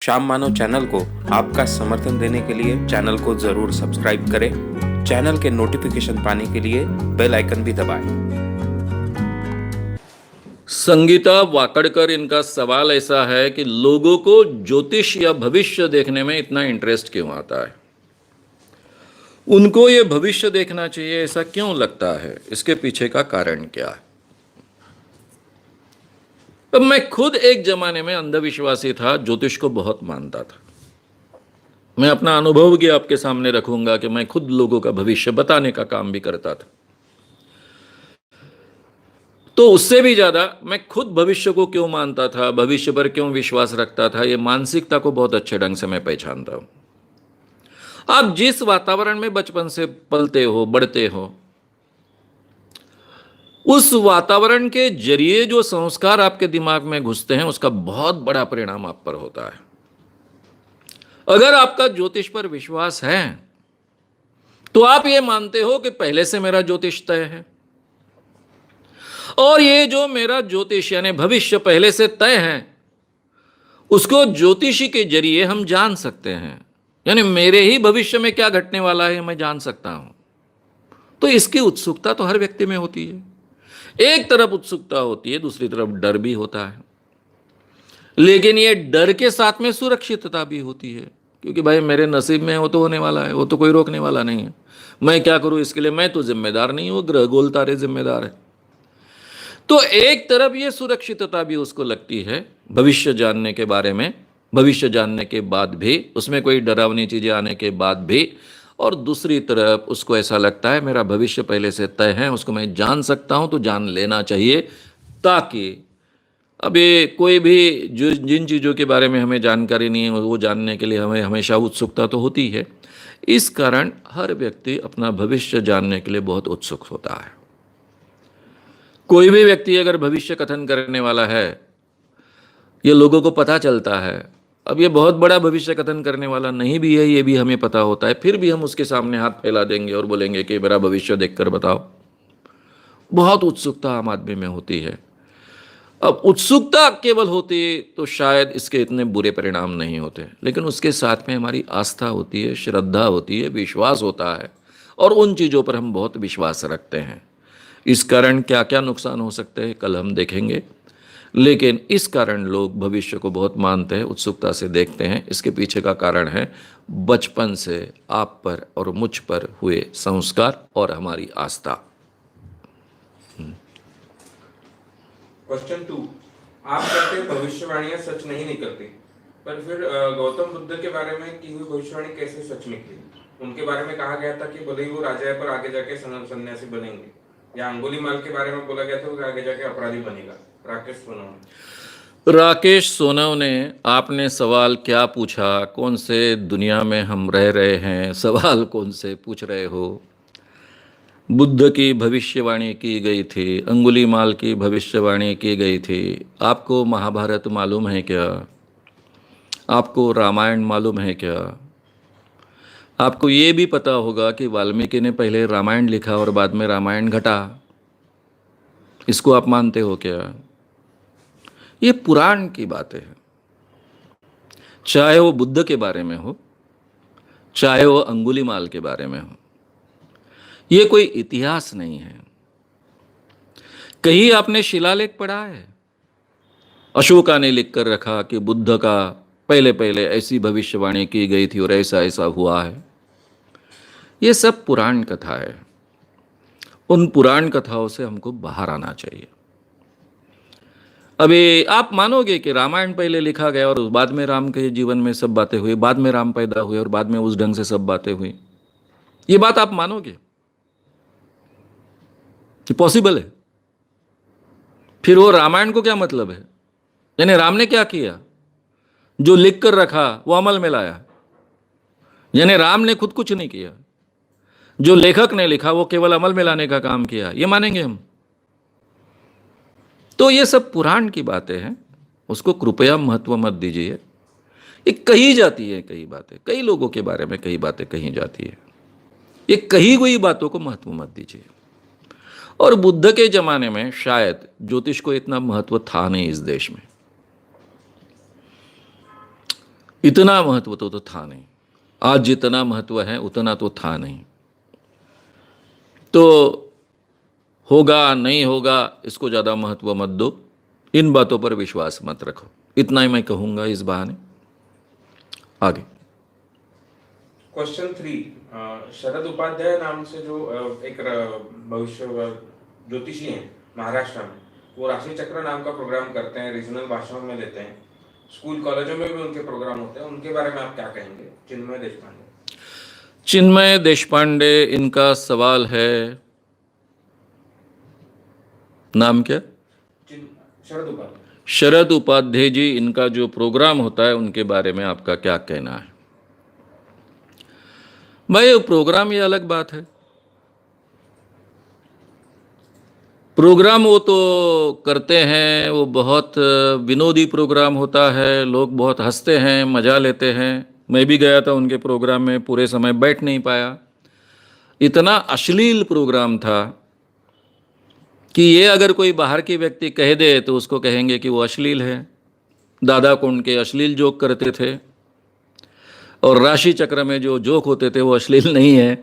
श्याम मानव channel को आपका समर्थन देने के लिए चैनल को जरूर सब्सक्राइब करें। चैनल के नोटिफिकेशन पाने के लिए बेल आइकन भी दबाएं। संगीता वाकड़कर, इनका सवाल ऐसा है कि लोगों को ज्योतिष या भविष्य देखने में इतना इंटरेस्ट क्यों आता है? उनको ये भविष्य देखना चाहिए, ऐसा क्यों लगता है? इसके पीछे का कारण क्या है? अब मैं खुद एक जमाने में अंधविश्वासी था, ज्योतिष को बहुत मानता था। मैं अपना अनुभव भी आपके सामने रखूंगा कि मैं खुद लोगों का भविष्य बताने का काम भी करता था। तो उससे भी ज्यादा मैं खुद भविष्य को क्यों मानता था, भविष्य पर क्यों विश्वास रखता था, ये मानसिकता को बहुत अच्छे ढंग से मैं पहचानता हूं। आप जिस वातावरण में बचपन से पलते हो, बढ़ते हो, उस वातावरण के जरिए जो संस्कार आपके दिमाग में घुसते हैं, उसका बहुत बड़ा परिणाम आप पर होता है। अगर आपका ज्योतिष पर विश्वास है तो आप ये मानते हो कि पहले से मेरा ज्योतिष तय है, और ये जो मेरा ज्योतिष यानी भविष्य पहले से तय है, उसको ज्योतिषी के जरिए हम जान सकते हैं। यानी मेरे ही भविष्य में क्या घटने वाला है मैं जान सकता हूं। तो इसकी उत्सुकता तो हर व्यक्ति में होती है। एक तरफ उत्सुकता होती है, दूसरी तरफ डर भी होता है। लेकिन ये डर के साथ में सुरक्षितता भी होती है, क्योंकि भाई मेरे नसीब में वो तो होने वाला है, वो तो कोई रोकने वाला नहीं है। मैं क्या करूं इसके लिए? मैं तो जिम्मेदार नहीं हूं, ग्रह गोल तारे जिम्मेदार है। तो एक तरफ ये सुरक्षितता भी उसको लगती है भविष्य जानने के बारे में, भविष्य जानने के बाद भी, उसमें कोई डरावनी चीजें आने के बाद भी। और दूसरी तरफ उसको ऐसा लगता है मेरा भविष्य पहले से तय है, उसको मैं जान सकता हूं, तो जान लेना चाहिए, ताकि अब ये कोई भी जो जिन चीज़ों के बारे में हमें जानकारी नहीं है वो जानने के लिए हमें हमेशा उत्सुकता तो होती है। इस कारण हर व्यक्ति अपना भविष्य जानने के लिए बहुत उत्सुक होता है। कोई भी व्यक्ति अगर भविष्य कथन करने वाला है, ये लोगों को पता चलता है, अब ये बहुत बड़ा भविष्य कथन करने वाला नहीं भी है, ये भी हमें पता होता है, फिर भी हम उसके सामने हाथ फैला देंगे और बोलेंगे कि मेरा भविष्य देखकर बताओ। बहुत उत्सुकता आम आदमी में होती है। अब उत्सुकता केवल होती तो शायद इसके इतने बुरे परिणाम नहीं होते, लेकिन उसके साथ में हमारी आस्था होती है, श्रद्धा होती है, विश्वास होता है, और उन चीज़ों पर हम बहुत विश्वास रखते हैं। इस कारण क्या क्या नुकसान हो सकते हैं कल हम देखेंगे, लेकिन इस कारण लोग भविष्य को बहुत मानते हैं, उत्सुकता से देखते हैं। इसके पीछे का कारण है बचपन से आप पर और मुझ पर हुए संस्कार और हमारी आस्था। क्वेश्चन 2, आप कहते हैं भविष्यवाणियां सच नहीं निकलती, पर फिर गौतम बुद्ध के बारे में की हुई भविष्यवाणी कैसे सच निकली? उनके बारे में कहा गया था कि भले ही वो राजा है पर आगे जाके सन्यासी बनेंगे, या अंगुलीमाल के बारे में बोला गया था वो आगे जाके अपराधी बनेगा। राकेश सोनव ने आपने सवाल क्या पूछा? कौन से दुनिया में हम रह रहे हैं? सवाल कौन से पूछ रहे हो? बुद्ध की भविष्यवाणी की गई थी, अंगुलीमाल की भविष्यवाणी की गई थी। आपको महाभारत मालूम है क्या? आपको रामायण मालूम है क्या? आपको ये भी पता होगा कि वाल्मीकि ने पहले रामायण लिखा और बाद में रामायण घटा। इसको आप मानते हो क्या? ये पुराण की बातें हैं। चाहे वो बुद्ध के बारे में हो, चाहे वो अंगुलीमाल के बारे में हो, ये कोई इतिहास नहीं है। कहीं आपने शिलालेख पढ़ा है? अशोका ने लिख कर रखा कि बुद्ध का पहले पहले ऐसी भविष्यवाणी की गई थी और ऐसा ऐसा हुआ है। ये सब पुराण कथा है। उन पुराण कथाओं से हमको बाहर आना चाहिए। अभी आप मानोगे कि रामायण पहले लिखा गया और बाद में राम के जीवन में सब बातें हुई, बाद में राम पैदा हुए और बाद में उस ढंग से सब बातें हुई? ये बात आप मानोगे कि पॉसिबल है? फिर वो रामायण को क्या मतलब है? यानी राम ने क्या किया? जो लिख कर रखा वो अमल में लाया। यानी राम ने खुद कुछ नहीं किया, जो लेखक ने लिखा वो केवल अमल में लाने का काम किया। ये मानेंगे हम? तो ये सब पुराण की बातें हैं, उसको कृपया महत्व मत दीजिए। ये कही जाती है कई बातें, कई लोगों के बारे में कई बातें कही जाती है, ये कही हुई बातों को महत्व मत दीजिए। और बुद्ध के जमाने में शायद ज्योतिष को इतना महत्व था नहीं इस देश में। इतना महत्व तो था नहीं। आज जितना महत्व है उतना तो था नहीं। तो होगा नहीं होगा इसको ज़्यादा महत्व मत दो, इन बातों पर विश्वास मत रखो। इतना ही मैं कहूँगा इस बहाने। आगे क्वेश्चन 3, शरद उपाध्याय नाम से जो एक भविष्य ज्योतिषी हैं महाराष्ट्र में, वो राशि चक्र नाम का प्रोग्राम करते हैं, रीजनल भाषाओं में लेते हैं, स्कूल कॉलेजों में भी उनके प्रोग्राम होते हैं, उनके बारे में आप क्या कहेंगे? चिन्मय देशपांडे। चिन्मय देशपांडे, इनका सवाल है, नाम क्या? शरद उपाध्याय। शरद उपाध्याय जी, इनका जो प्रोग्राम होता है उनके बारे में आपका क्या कहना है? भाई प्रोग्राम ये अलग बात है। प्रोग्राम वो तो करते हैं, वो बहुत विनोदी प्रोग्राम होता है, लोग बहुत हंसते हैं, मज़ा लेते हैं। मैं भी गया था उनके प्रोग्राम में, पूरे समय बैठ नहीं पाया। इतना अश्लील प्रोग्राम था कि ये अगर कोई बाहर के व्यक्ति कह दे तो उसको कहेंगे कि वो अश्लील है। दादा कुंड के अश्लील जोक करते थे, और राशि चक्र में जो जोक होते थे वो अश्लील नहीं है,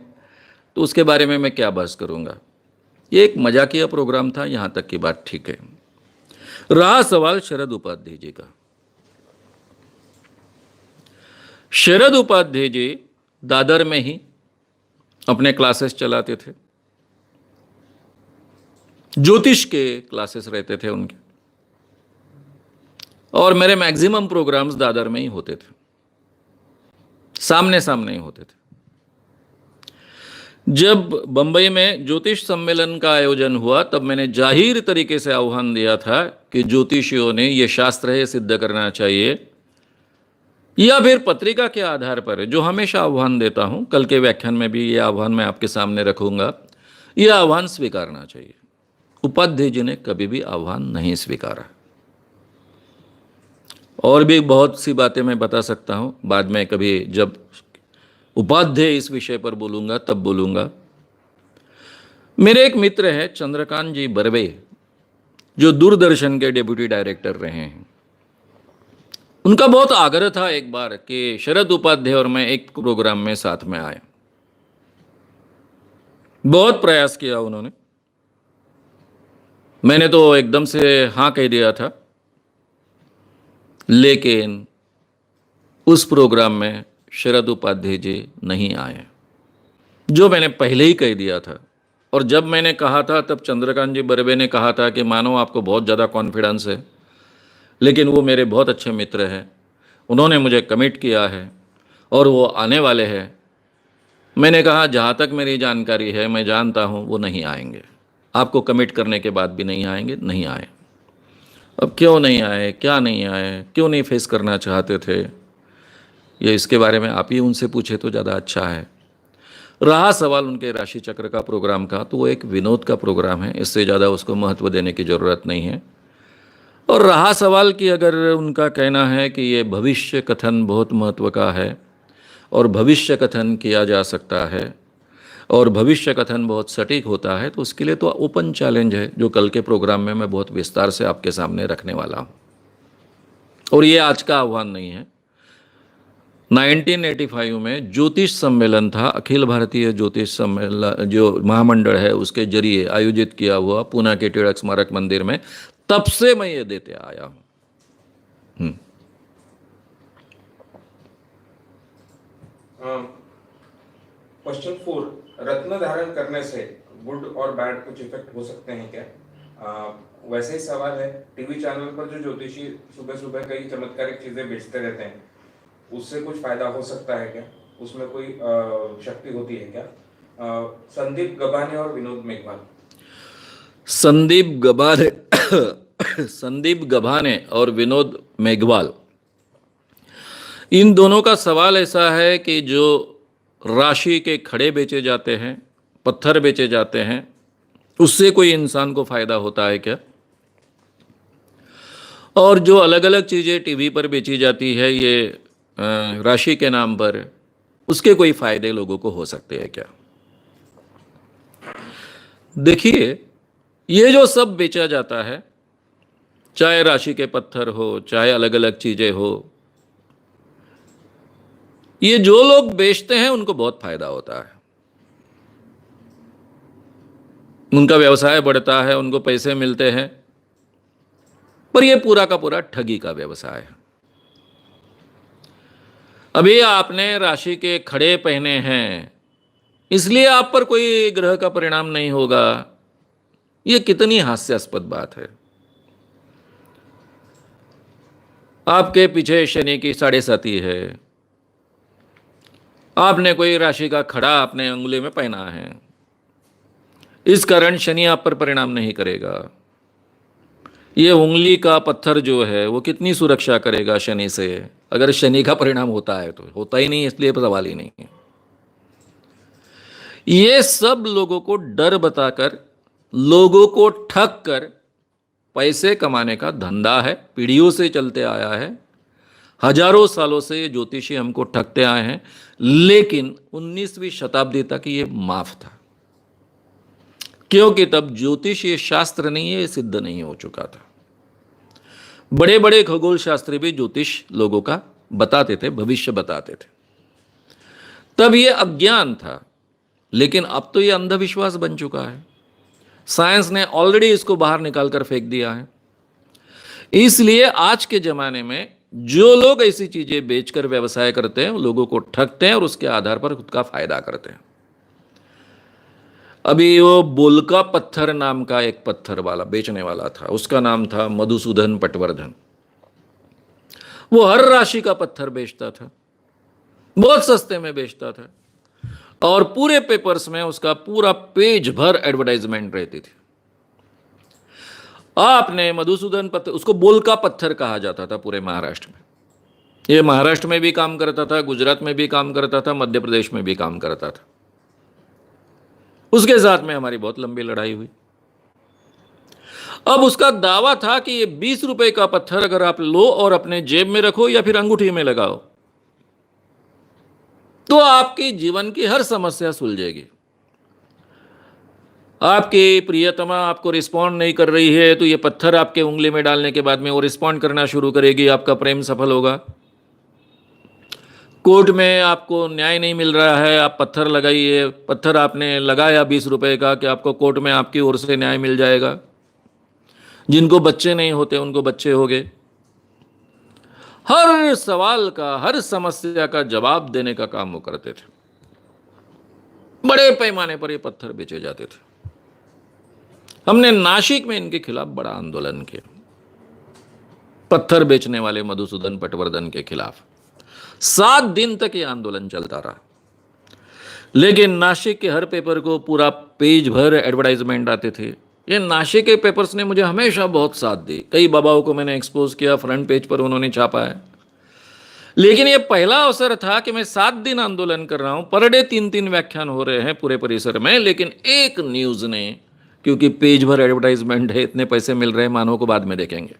तो उसके बारे में मैं क्या बहस करूँगा। ये एक मजाकिया प्रोग्राम था, यहाँ तक की बात ठीक है। रहा सवाल शरद उपाध्याय जी का। शरद उपाध्याय जी दादर में ही अपने क्लासेस चलाते थे, ज्योतिष के क्लासेस रहते थे उनके, और मेरे मैक्सिमम प्रोग्राम्स दादर में ही होते थे, सामने सामने ही होते थे। जब बंबई में ज्योतिष सम्मेलन का आयोजन हुआ तब मैंने जाहिर तरीके से आह्वान दिया था कि ज्योतिषियों ने यह शास्त्र है सिद्ध करना चाहिए, या फिर पत्रिका के आधार पर, जो हमेशा आह्वान देता हूं, कल के व्याख्यान में भी यह आह्वान मैं आपके सामने रखूंगा, यह आह्वान स्वीकारना चाहिए। उपाध्याय जी ने कभी भी आह्वान नहीं स्वीकारा। और भी बहुत सी बातें मैं बता सकता हूं, बाद में कभी जब उपाध्याय इस विषय पर बोलूंगा तब बोलूंगा। मेरे एक मित्र हैं चंद्रकांत जी बर्वे, जो दूरदर्शन के डेप्यूटी डायरेक्टर रहे हैं। उनका बहुत आग्रह था एक बार कि शरद उपाध्याय और मैं एक प्रोग्राम में साथ में आए। बहुत प्रयास किया उन्होंने, मैंने तो एकदम से हाँ कह दिया था, लेकिन उस प्रोग्राम में शरद उपाध्याय जी नहीं आए, जो मैंने पहले ही कह दिया था। और जब मैंने कहा था तब चंद्रकांत जी बर्वे ने कहा था कि मानो आपको बहुत ज़्यादा कॉन्फिडेंस है, लेकिन वो मेरे बहुत अच्छे मित्र हैं, उन्होंने मुझे कमिट किया है और वो आने वाले हैं। मैंने कहा जहाँ तक मेरी जानकारी है, मैं जानता हूँ वो नहीं आएंगे, आपको कमिट करने के बाद भी नहीं आएंगे, नहीं आए। अब क्यों नहीं आए, क्या नहीं आए, क्यों नहीं फेस करना चाहते थे, ये इसके बारे में आप ही उनसे पूछे तो ज़्यादा अच्छा है। रहा सवाल उनके राशि चक्र का प्रोग्राम का, तो वो एक विनोद का प्रोग्राम है, इससे ज़्यादा उसको महत्व देने की ज़रूरत नहीं है। और रहा सवाल कि अगर उनका कहना है कि ये भविष्य कथन बहुत महत्व का है और भविष्य कथन किया जा सकता है और भविष्य कथन बहुत सटीक होता है, तो उसके लिए तो ओपन चैलेंज है, जो कल के प्रोग्राम में मैं बहुत विस्तार से आपके सामने रखने वाला हूँ। और ये आज का आह्वान नहीं है। 1985 में ज्योतिष सम्मेलन था, अखिल भारतीय ज्योतिष सम्मेलन जो महामंडल है उसके जरिए आयोजित किया हुआ पूना के टिळक स्मारक मंदिर में, तब से मैं ये देते आया हूं। क्वेश्चन 4, रत्न धारण करने से गुड और बैड कुछ इफेक्ट हो सकते हैं क्या? वैसे ही सवाल है, टीवी चैनल पर जो ज्योतिषी सुबह सुबह कई चमत्कारिक चीजें बेचते रहते हैं, उससे कुछ फायदा हो सकता है क्या? उसमें कोई शक्ति होती है क्या? संदीप गबाने और विनोद मेघवाल। संदीप गभाने और विनोद मेघवाल, इन दोनों का सवाल ऐसा है कि जो राशि के खड़े बेचे जाते हैं, पत्थर बेचे जाते हैं, उससे कोई इंसान को फायदा होता है क्या? और जो अलग अलग चीज़ें टीवी पर बेची जाती है ये राशि के नाम पर, उसके कोई फायदे लोगों को हो सकते हैं क्या? देखिए, ये जो सब बेचा जाता है, चाहे राशि के पत्थर हो, चाहे अलग अलग चीज़ें हो, ये जो लोग बेचते हैं उनको बहुत फायदा होता है, उनका व्यवसाय बढ़ता है, उनको पैसे मिलते हैं, पर यह पूरा का पूरा ठगी का व्यवसाय है। अभी आपने राशि के खड़े पहने हैं, इसलिए आप पर कोई ग्रह का परिणाम नहीं होगा। यह कितनी हास्यास्पद बात है। आपके पीछे शनि की 7.5 है, आपने कोई राशि का खड़ा अपने अंगुली में पहना है, इस कारण शनि आप पर परिणाम नहीं करेगा। ये उंगली का पत्थर जो है वो कितनी सुरक्षा करेगा शनि से? अगर शनि का परिणाम होता है तो होता ही नहीं, इसलिए सवाल ही नहीं है। ये सब लोगों को डर बताकर, लोगों को ठग कर पैसे कमाने का धंधा है, पीढ़ियों से चलते आया है। हजारों सालों से ये ज्योतिषी हमको ठगते आए हैं, लेकिन 19वीं शताब्दी तक ये माफ था, क्योंकि तब ज्योतिष ये शास्त्र नहीं है, ये सिद्ध नहीं हो चुका था। बड़े बड़े खगोल शास्त्री भी ज्योतिष लोगों का बताते थे, भविष्य बताते थे। तब ये अज्ञान था, लेकिन अब तो ये अंधविश्वास बन चुका है। साइंस ने ऑलरेडी इसको बाहर निकाल कर फेंक दिया है। इसलिए आज के जमाने में जो लोग ऐसी चीजें बेचकर व्यवसाय करते हैं, लोगों को ठगते हैं और उसके आधार पर खुद का फायदा करते हैं। अभी वो बोलका पत्थर नाम का एक पत्थर वाला बेचने वाला था, उसका नाम था मधुसूदन पटवर्धन। वो हर राशि का पत्थर बेचता था, बहुत सस्ते में बेचता था, और पूरे पेपर्स में उसका पूरा पेज भर एडवर्टाइजमेंट रहती थी। आपने मधुसूदन पत्थर, उसको बोलका पत्थर कहा जाता था पूरे महाराष्ट्र में। ये महाराष्ट्र में भी काम करता था, गुजरात में भी काम करता था, मध्य प्रदेश में भी काम करता था। उसके साथ में हमारी बहुत लंबी लड़ाई हुई। अब उसका दावा था कि ये 20 रुपए का पत्थर अगर आप लो और अपने जेब में रखो या फिर अंगूठी में लगाओ, तो आपकी जीवन की हर समस्या सुलझेगी। आपकी प्रियतमा आपको रिस्पॉन्ड नहीं कर रही है, तो ये पत्थर आपके उंगली में डालने के बाद में वो रिस्पॉन्ड करना शुरू करेगी, आपका प्रेम सफल होगा। कोर्ट में आपको न्याय नहीं मिल रहा है, आप पत्थर लगाइए, पत्थर आपने लगाया 20 रुपए का, कि आपको कोर्ट में आपकी ओर से न्याय मिल जाएगा। जिनको बच्चे नहीं होते उनको बच्चे हो गए। हर सवाल का, हर समस्या का जवाब देने का काम वो करते थे। बड़े पैमाने पर ये पत्थर बेचे जाते थे। हमने नासिक में इनके खिलाफ बड़ा आंदोलन किया, पत्थर बेचने वाले मधुसूदन पटवर्धन के खिलाफ। 7 दिन तक ये आंदोलन चलता रहा, लेकिन नासिक के हर पेपर को पूरा पेज भर एडवर्टाइजमेंट आते थे। ये नासिक के पेपर्स ने मुझे हमेशा बहुत साथ दी। कई बाबाओं को मैंने एक्सपोज किया, फ्रंट पेज पर उन्होंने छापा है। लेकिन ये पहला अवसर था कि मैं 7 दिन आंदोलन कर रहा हूं, पर डे 3-3 व्याख्यान हो रहे हैं पूरे परिसर में, लेकिन एक न्यूज ने, क्योंकि पेज भर एडवर्टाइजमेंट है, इतने पैसे मिल रहे हैं, मानव को बाद में देखेंगे।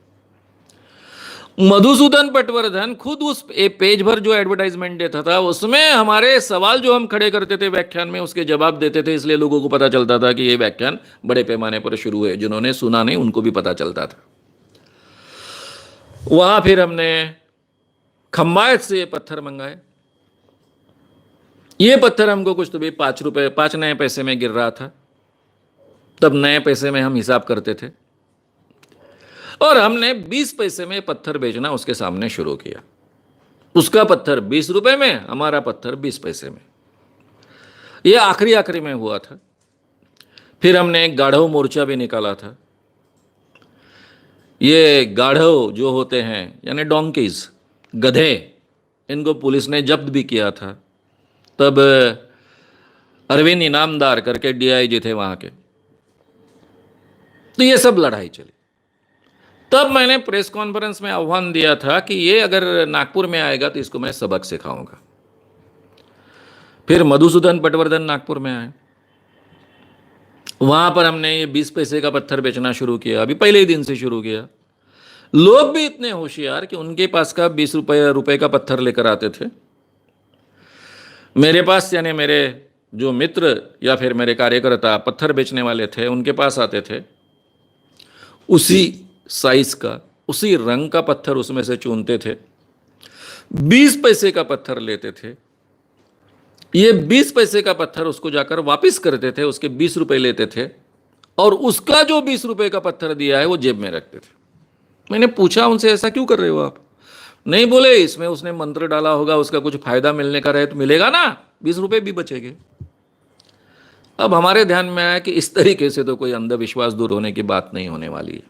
मधुसूदन पटवर्धन खुद उस पेज भर जो एडवर्टाइजमेंट देता था, उसमें हमारे सवाल जो हम खड़े करते थे व्याख्यान में, उसके जवाब देते थे। इसलिए लोगों को पता चलता था कि ये व्याख्यान बड़े पैमाने पर शुरू है। जिन्होंने सुना नहीं उनको भी पता चलता था। वहां फिर हमने खंबायत से ये पत्थर मंगाए। ये पत्थर हमको कुछ तो भी 5 नए पैसे में गिर रहा था। तब नए पैसे में हम हिसाब करते थे, और हमने 20 पैसे में पत्थर बेचना उसके सामने शुरू किया। उसका पत्थर 20 रुपए में, हमारा पत्थर 20 पैसे में। यह आखिरी में हुआ था। फिर हमने एक गाढ़व मोर्चा भी निकाला था। ये गाढ़व जो होते हैं, यानी डोंकीज, गधे, इनको पुलिस ने जब्त भी किया था। तब अरविंद इनामदार करके डीआईजी थे वहां के। तो ये सब लड़ाई चली। तब मैंने प्रेस कॉन्फ्रेंस में आह्वान दिया था कि ये अगर नागपुर में आएगा तो इसको मैं सबक सिखाऊंगा। फिर मधुसूदन पटवर्धन नागपुर में आए। वहां पर हमने ये 20 पैसे का पत्थर बेचना शुरू किया। अभी पहले ही दिन से शुरू किया। लोग भी इतने होशियार कि उनके पास का 20 रुपए का पत्थर लेकर आते थे मेरे पास, यानी मेरे जो मित्र या फिर मेरे कार्यकर्ता पत्थर बेचने वाले थे, उनके पास आते थे। उसी साइज का, उसी रंग का पत्थर उसमें से चुनते थे, 20 पैसे का पत्थर लेते थे, ये 20 पैसे का पत्थर उसको जाकर वापस करते थे, उसके 20 रुपए लेते थे और उसका जो 20 रुपए का पत्थर दिया है वो जेब में रखते थे। मैंने पूछा उनसे, ऐसा क्यों कर रहे हो आप? नहीं, बोले इसमें उसने मंत्र डाला होगा, उसका कुछ फायदा मिलने का रहे तो मिलेगा ना, 20 रुपए भी बचेंगे। अब हमारे ध्यान में आया कि इस तरीके से तो कोई अंधविश्वास दूर होने की बात नहीं होने वाली है।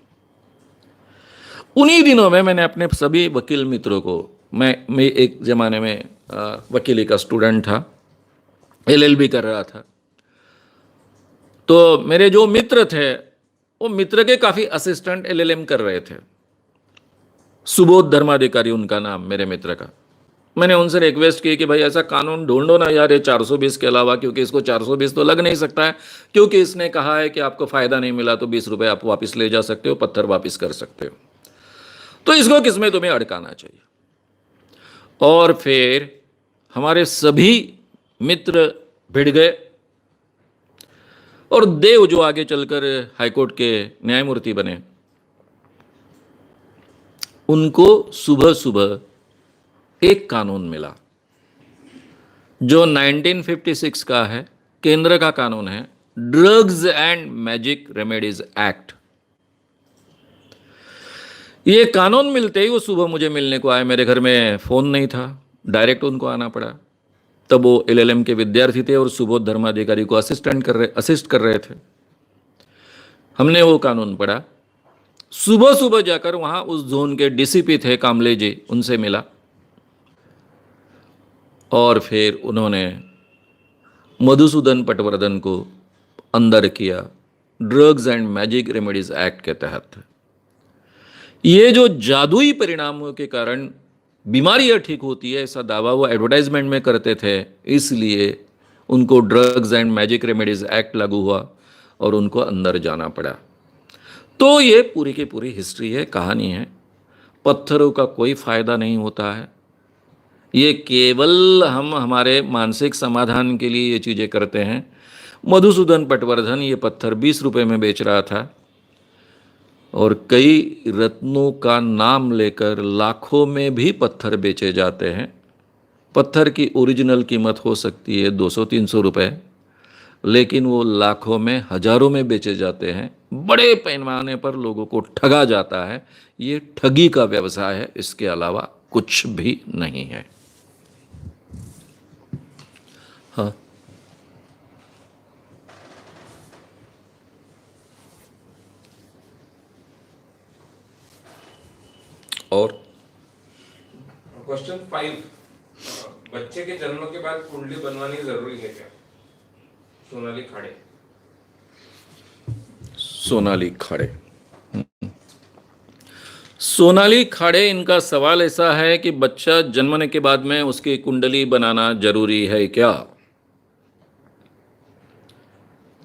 उन्हीं दिनों में मैंने अपने सभी वकील मित्रों को, मैं एक ज़माने में वकीली का स्टूडेंट था, LLB कर रहा था, तो मेरे जो मित्र थे वो मित्र के काफ़ी असिस्टेंट LLM कर रहे थे। सुबोध धर्माधिकारी उनका नाम, मेरे मित्र का। मैंने उनसे रिक्वेस्ट की कि भाई ऐसा कानून ढूंढो ना यार, ये 420 के अलावा, क्योंकि इसको 420 तो लग नहीं सकता है, क्योंकि इसने कहा है कि आपको फ़ायदा नहीं मिला तो 20 रुपये आप वापस ले जा सकते हो, पत्थर वापस कर सकते हो, तो इसको किसमें तुम्हें अड़काना चाहिए। और फिर हमारे सभी मित्र भिड़ गए और देव जो आगे चलकर हाईकोर्ट के न्यायमूर्ति बने, उनको सुबह सुबह एक कानून मिला जो 1956 का है, केंद्र का कानून है, drugs and magic remedies act. ये कानून मिलते ही वो सुबह मुझे मिलने को आए। मेरे घर में फ़ोन नहीं था, डायरेक्ट उनको आना पड़ा। तब वो LLM के विद्यार्थी थे और सुबोध धर्माधिकारी को असिस्ट कर रहे थे। हमने वो कानून पढ़ा। सुबह सुबह जाकर वहाँ उस जोन के DCP थे कामले जी, उनसे मिला और फिर उन्होंने मधुसूदन पटवर्धन को अंदर किया drugs and magic remedies act के तहत। ये जो जादुई परिणामों के कारण बीमारियां ठीक होती है, ऐसा दावा वो एडवर्टाइजमेंट में करते थे, इसलिए उनको drugs and magic remedies act लागू हुआ और उनको अंदर जाना पड़ा। तो ये पूरी की पूरी हिस्ट्री है, कहानी है। पत्थरों का कोई फ़ायदा नहीं होता है, ये केवल हम हमारे मानसिक समाधान के लिए ये चीज़ें करते हैं। मधुसूदन पटवर्धन ये पत्थर 20 रुपये में बेच रहा था और कई रत्नों का नाम लेकर लाखों में भी पत्थर बेचे जाते हैं। पत्थर की ओरिजिनल कीमत हो सकती है 200-300 रुपये, लेकिन वो लाखों में, हजारों में बेचे जाते हैं। बड़े पैमाने पर लोगों को ठगा जाता है। ये ठगी का व्यवसाय है, इसके अलावा कुछ भी नहीं है। हाँ, और क्वेश्चन 5, बच्चे के जन्म के बाद कुंडली बनवानी जरूरी है क्या? सोनाली खाड़े। सोनाली खाड़े, इनका सवाल ऐसा है कि बच्चा जन्मने के बाद में उसकी कुंडली बनाना जरूरी है क्या?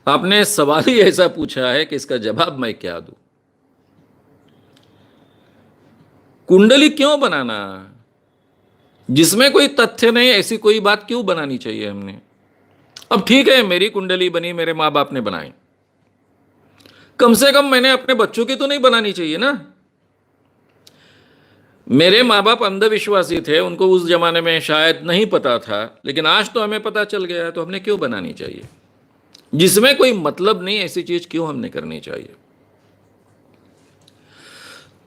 आपने सवाल ही ऐसा पूछा है कि इसका जवाब मैं क्या दूं। कुंडली क्यों बनाना? जिसमें कोई तथ्य नहीं, ऐसी कोई बात क्यों बनानी चाहिए हमने? अब ठीक है, मेरी कुंडली बनी, मेरे माँ बाप ने बनाई, कम से कम मैंने अपने बच्चों की तो नहीं बनानी चाहिए ना। मेरे माँ बाप अंधविश्वासी थे, उनको उस जमाने में शायद नहीं पता था, लेकिन आज तो हमें पता चल गया है, तो हमने क्यों बनानी चाहिए? जिसमें कोई मतलब नहीं, ऐसी चीज क्यों हमने करनी चाहिए?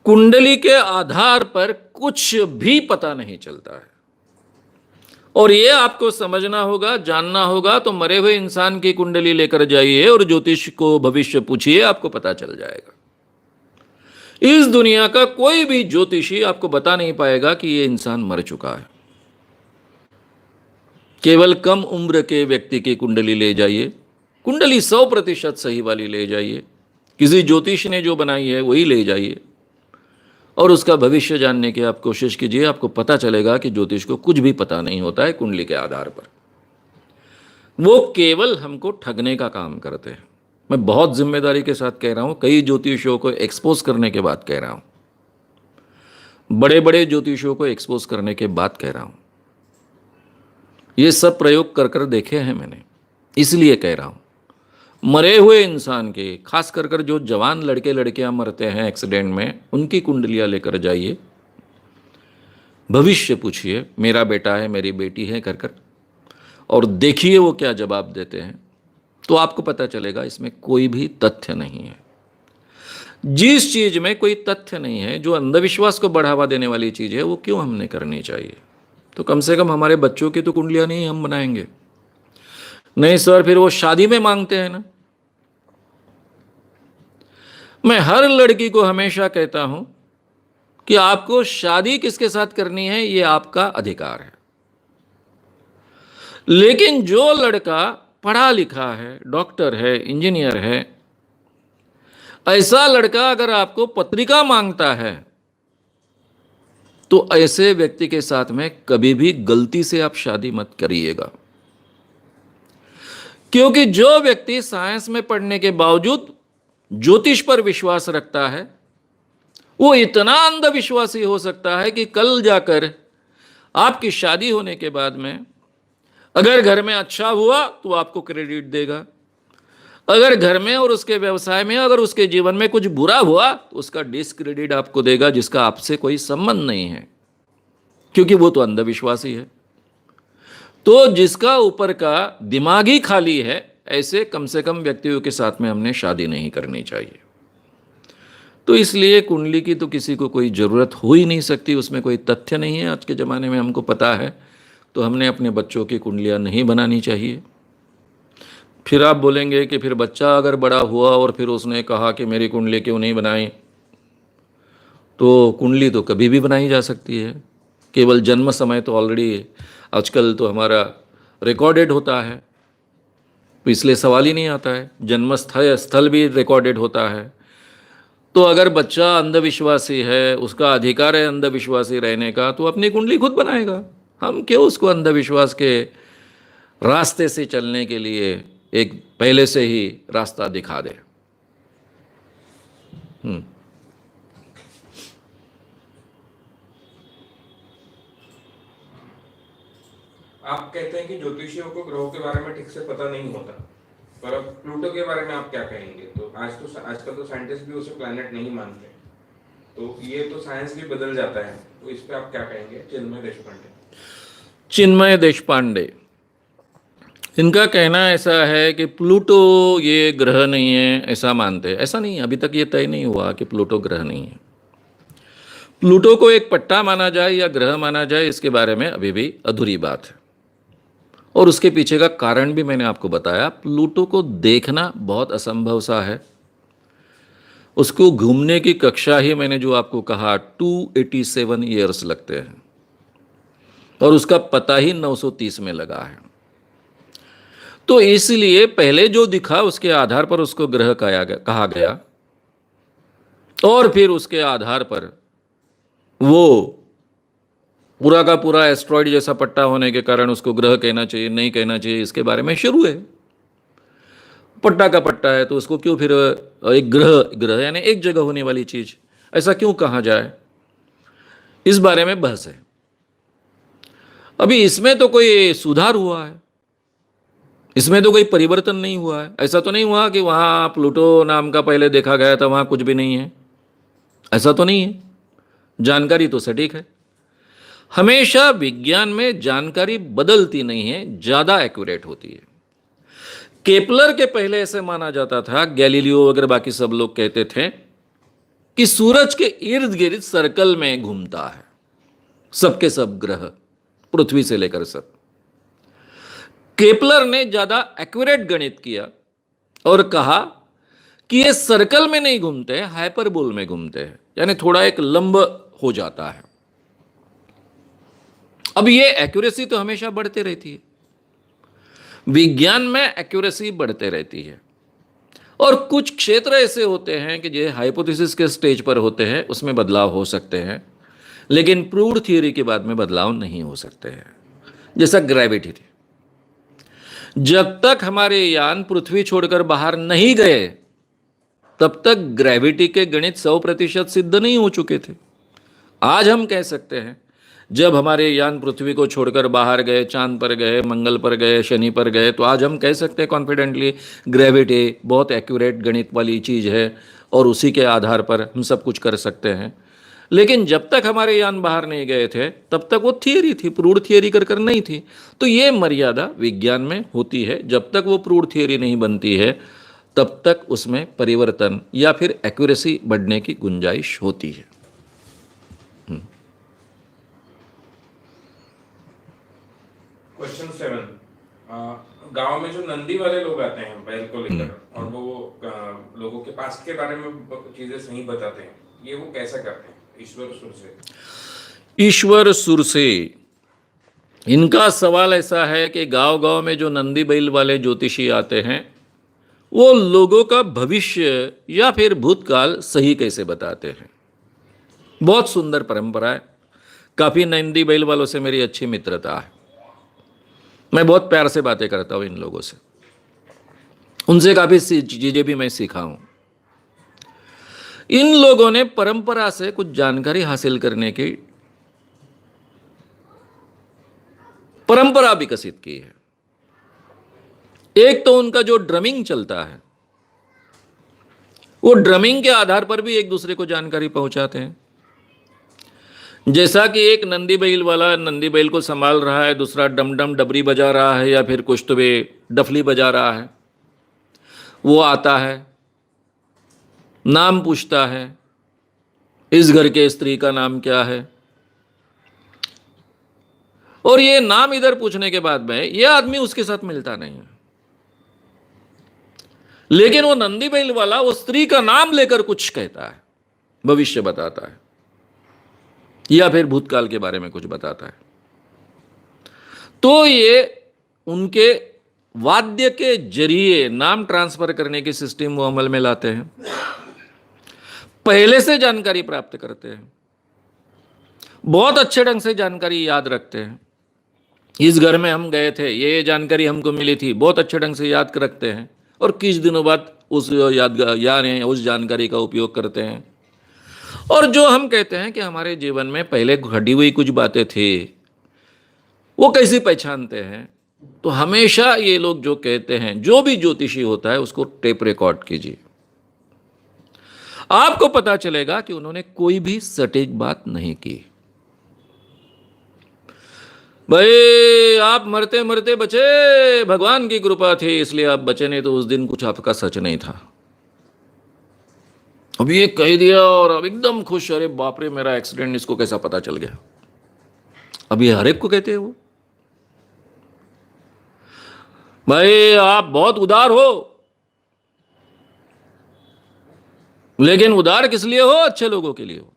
कुंडली के आधार पर कुछ भी पता नहीं चलता है, और ये आपको समझना होगा, जानना होगा। तो मरे हुए इंसान की कुंडली लेकर जाइए और ज्योतिष को भविष्य पूछिए, आपको पता चल जाएगा। इस दुनिया का कोई भी ज्योतिषी आपको बता नहीं पाएगा कि ये इंसान मर चुका है। केवल कम उम्र के व्यक्ति की कुंडली ले जाइए, कुंडली 100% सही वाली ले जाइए, किसी ज्योतिष ने जो बनाई है वही ले जाइए और उसका भविष्य जानने की आप कोशिश कीजिए। आपको पता चलेगा कि ज्योतिष को कुछ भी पता नहीं होता है कुंडली के आधार पर। वो केवल हमको ठगने का काम करते हैं। मैं बहुत जिम्मेदारी के साथ कह रहा हूं, कई ज्योतिषियों को एक्सपोज करने के बाद कह रहा हूं, बड़े बड़े ज्योतिषियों को एक्सपोज करने के बाद कह रहा हूं। ये सब प्रयोग कर कर देखे हैं मैंने, इसलिए कह रहा हूं। मरे हुए इंसान के, खास कर कर जो जवान लड़के लड़कियां मरते हैं एक्सीडेंट में, उनकी कुंडलियां लेकर जाइए, भविष्य पूछिए, मेरा बेटा है, मेरी बेटी है कर कर, और देखिए वो क्या जवाब देते हैं, तो आपको पता चलेगा इसमें कोई भी तथ्य नहीं है। जिस चीज में कोई तथ्य नहीं है, जो अंधविश्वास को बढ़ावा देने वाली चीज है, वो क्यों हमने करनी चाहिए? तो कम से कम हमारे बच्चों की तो कुंडलियां नहीं हम बनाएंगे। नहीं सर, फिर वो शादी में मांगते हैं ना। मैं हर लड़की को हमेशा कहता हूं कि आपको शादी किसके साथ करनी है ये आपका अधिकार है, लेकिन जो लड़का पढ़ा लिखा है, डॉक्टर है, इंजीनियर है, ऐसा लड़का अगर आपको पत्रिका मांगता है तो ऐसे व्यक्ति के साथ में कभी भी गलती से आप शादी मत करिएगा। क्योंकि जो व्यक्ति साइंस में पढ़ने के बावजूद ज्योतिष पर विश्वास रखता है, वो इतना अंधविश्वासी हो सकता है कि कल जाकर आपकी शादी होने के बाद में अगर घर में अच्छा हुआ तो आपको क्रेडिट देगा, अगर घर में और उसके व्यवसाय में, अगर उसके जीवन में कुछ बुरा हुआ तो उसका डिस्क्रेडिट आपको देगा, जिसका आपसे कोई संबंध नहीं है, क्योंकि वो तो अंधविश्वासी है। तो जिसका ऊपर का दिमाग ही खाली है, ऐसे कम से कम व्यक्तियों के साथ में हमने शादी नहीं करनी चाहिए। तो इसलिए कुंडली की तो किसी को कोई ज़रूरत हो ही नहीं सकती, उसमें कोई तथ्य नहीं है। आज के ज़माने में हमको पता है, तो हमने अपने बच्चों की कुंडलियां नहीं बनानी चाहिए। फिर आप बोलेंगे कि फिर बच्चा अगर बड़ा हुआ और फिर उसने कहा कि मेरी कुंडली क्यों नहीं बनाई, तो कुंडली तो कभी भी बनाई जा सकती है। केवल जन्म समय तो ऑलरेडी आजकल तो हमारा रिकॉर्डेड होता है, तो इसलिए सवाल ही नहीं आता है। जन्म स्थल भी रिकॉर्डेड होता है। तो अगर बच्चा अंधविश्वासी है, उसका अधिकार है अंधविश्वासी रहने का, तो अपनी कुंडली खुद बनाएगा। हम क्यों उसको अंधविश्वास के रास्ते से चलने के लिए एक पहले से ही रास्ता दिखा दे। आप कहते हैं कि ज्योतिषियों को ग्रहों के बारे में ठीक से पता नहीं होता, पर अब प्लूटो के बारे में आप क्या कहेंगे? तो आजकल तो साइंटिस्ट भी उसे प्लैनेट नहीं मानते, तो ये तो साइंस भी बदल जाता है, तो इस पे आप क्या कहेंगे? चिन्मय देशपांडे, इनका कहना ऐसा है कि प्लूटो ये ग्रह नहीं है, ऐसा मानते हैं। ऐसा नहीं है, अभी तक ये तय नहीं हुआ कि प्लूटो ग्रह नहीं है। प्लूटो को एक पट्टा माना जाए या ग्रह माना जाए, इसके बारे में अभी भी अधूरी बात है, और उसके पीछे का कारण भी मैंने आपको बताया। प्लूटो को देखना बहुत असंभव सा है। उसको घूमने की कक्षा ही मैंने जो आपको कहा 287 ईयर्स लगते हैं, और उसका पता ही 930 में लगा है। तो इसलिए पहले जो दिखा उसके आधार पर उसको ग्रह कहा गया, और फिर उसके आधार पर वो पूरा का पूरा एस्ट्रॉइड जैसा पट्टा होने के कारण उसको ग्रह कहना चाहिए नहीं कहना चाहिए, इसके बारे में शुरू है। पट्टा का पट्टा है तो उसको क्यों फिर एक ग्रह यानी एक जगह होने वाली चीज ऐसा क्यों कहा जाए, इस बारे में बहस है। अभी इसमें तो कोई सुधार हुआ है, इसमें तो कोई परिवर्तन नहीं हुआ है। ऐसा तो नहीं हुआ कि वहां प्लूटो नाम का पहले देखा गया था, वहां कुछ भी नहीं है, ऐसा तो नहीं है। जानकारी तो सटीक है। हमेशा विज्ञान में जानकारी बदलती नहीं है, ज्यादा एक्यूरेट होती है। केपलर के पहले ऐसे माना जाता था, गैलीलियो वगैरह बाकी सब लोग कहते थे कि सूरज के इर्द गिर्द सर्कल में घूमता है सबके सब ग्रह, पृथ्वी से लेकर सब। केपलर ने ज्यादा एक्यूरेट गणित किया और कहा कि ये सर्कल में नहीं घूमते हैं, हाइपरबोल में घूमते हैं, यानी थोड़ा एक लंब हो जाता है। अब ये एक्यूरेसी तो हमेशा बढ़ते रहती है, विज्ञान में एक्यूरेसी बढ़ते रहती है, और कुछ क्षेत्र ऐसे होते हैं कि जो हाइपोथेसिस के स्टेज पर होते हैं, उसमें बदलाव हो सकते हैं, लेकिन प्रूव्ड थियरी के बाद में बदलाव नहीं हो सकते हैं। जैसा ग्रेविटी थी, जब तक हमारे यान पृथ्वी छोड़कर बाहर नहीं गए तब तक ग्रेविटी के गणित 100% सिद्ध नहीं हो चुके थे। आज हम कह सकते हैं जब हमारे यान पृथ्वी को छोड़कर बाहर गए, चांद पर गए, मंगल पर गए, शनि पर गए, तो आज हम कह सकते हैं कॉन्फिडेंटली ग्रेविटी बहुत एक्यूरेट गणित वाली चीज़ है और उसी के आधार पर हम सब कुछ कर सकते हैं। लेकिन जब तक हमारे यान बाहर नहीं गए थे तब तक वो थियरी थी, प्रूड थियरी कर नहीं थी। तो ये मर्यादा विज्ञान में होती है, जब तक वो प्रूड थियरी नहीं बनती है तब तक उसमें परिवर्तन या फिर एक्यूरेसी बढ़ने की गुंजाइश होती है। क्वेश्चन 7, गांव में जो नंदी वाले लोग आते हैं बैल को लेकर और वो लोगों के पास के बारे में चीजें सही बताते हैं, ये वो कैसा करते हैं? ईश्वर सुर से। ईश्वर सुर से इनका सवाल ऐसा है कि गांव गांव में जो नंदी बैल वाले ज्योतिषी आते हैं वो लोगों का भविष्य या फिर भूतकाल सही कैसे बताते हैं। बहुत सुंदर परंपरा है, काफ़ी नंदी बैल वालों से मेरी अच्छी मित्रता है, मैं बहुत प्यार से बातें करता हूँ इन लोगों से, उनसे काफ़ी चीज़ें भी मैं सीखा हूँ। इन लोगों ने परंपरा से कुछ जानकारी हासिल करने की परंपरा विकसित की है। एक तो उनका जो ड्रमिंग चलता है, वो ड्रमिंग के आधार पर भी एक दूसरे को जानकारी पहुंचाते हैं। जैसा कि एक नंदी बैल वाला नंदी बैल को संभाल रहा है, दूसरा डम डम डबरी बजा रहा है या फिर कुछ तो भी डफली बजा रहा है, वो आता है, नाम पूछता है, इस घर के स्त्री का नाम क्या है, और ये नाम इधर पूछने के बाद में ये आदमी उसके साथ मिलता नहीं है, लेकिन वो नंदी बैल वाला वो स्त्री का नाम लेकर कुछ कहता है, भविष्य बताता है या फिर भूतकाल के बारे में कुछ बताता है। तो ये उनके वाद्य के जरिए नाम ट्रांसफर करने की सिस्टम वो अमल में लाते हैं, पहले से जानकारी प्राप्त करते हैं, बहुत अच्छे ढंग से जानकारी याद रखते हैं। इस घर में हम गए थे, ये जानकारी हमको मिली थी, बहुत अच्छे ढंग से याद रखते हैं और कुछ दिनों बाद उस उस जानकारी का उपयोग करते हैं। और जो हम कहते हैं कि हमारे जीवन में पहले घटी हुई कुछ बातें थी वो कैसे पहचानते हैं, तो हमेशा ये लोग जो कहते हैं, जो भी ज्योतिषी होता है उसको टेप रिकॉर्ड कीजिए, आपको पता चलेगा कि उन्होंने कोई भी सटीक बात नहीं की। भाई आप मरते मरते बचे, भगवान की कृपा थी इसलिए आप बचे, नहीं तो उस दिन कुछ आपका सच नहीं था। अब ये कह दिया और अब एकदम खुश, अरे बाप रे मेरा एक्सीडेंट, इसको कैसा पता चल गया। अब ये हर एक को कहते हैं वो, भाई आप बहुत उदार हो, लेकिन उदार किस लिए हो? अच्छे लोगों के लिए हो।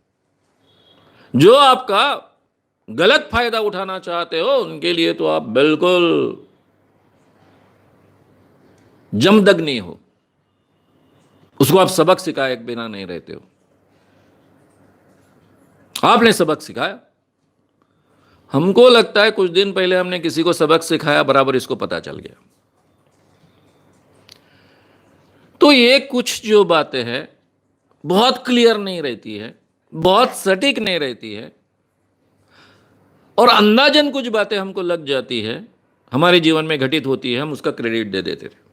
जो आपका गलत फायदा उठाना चाहते हो उनके लिए तो आप बिल्कुल जमदग्नि हो, उसको आप सबक सिखाए बिना नहीं रहते हो। आपने सबक सिखाया, हमको लगता है कुछ दिन पहले हमने किसी को सबक सिखाया, बराबर इसको पता चल गया। तो ये कुछ जो बातें हैं बहुत क्लियर नहीं रहती है, बहुत सटीक नहीं रहती है, और अंदाजन कुछ बातें हमको लग जाती है, हमारे जीवन में घटित होती है, हम उसका क्रेडिट दे देते थे।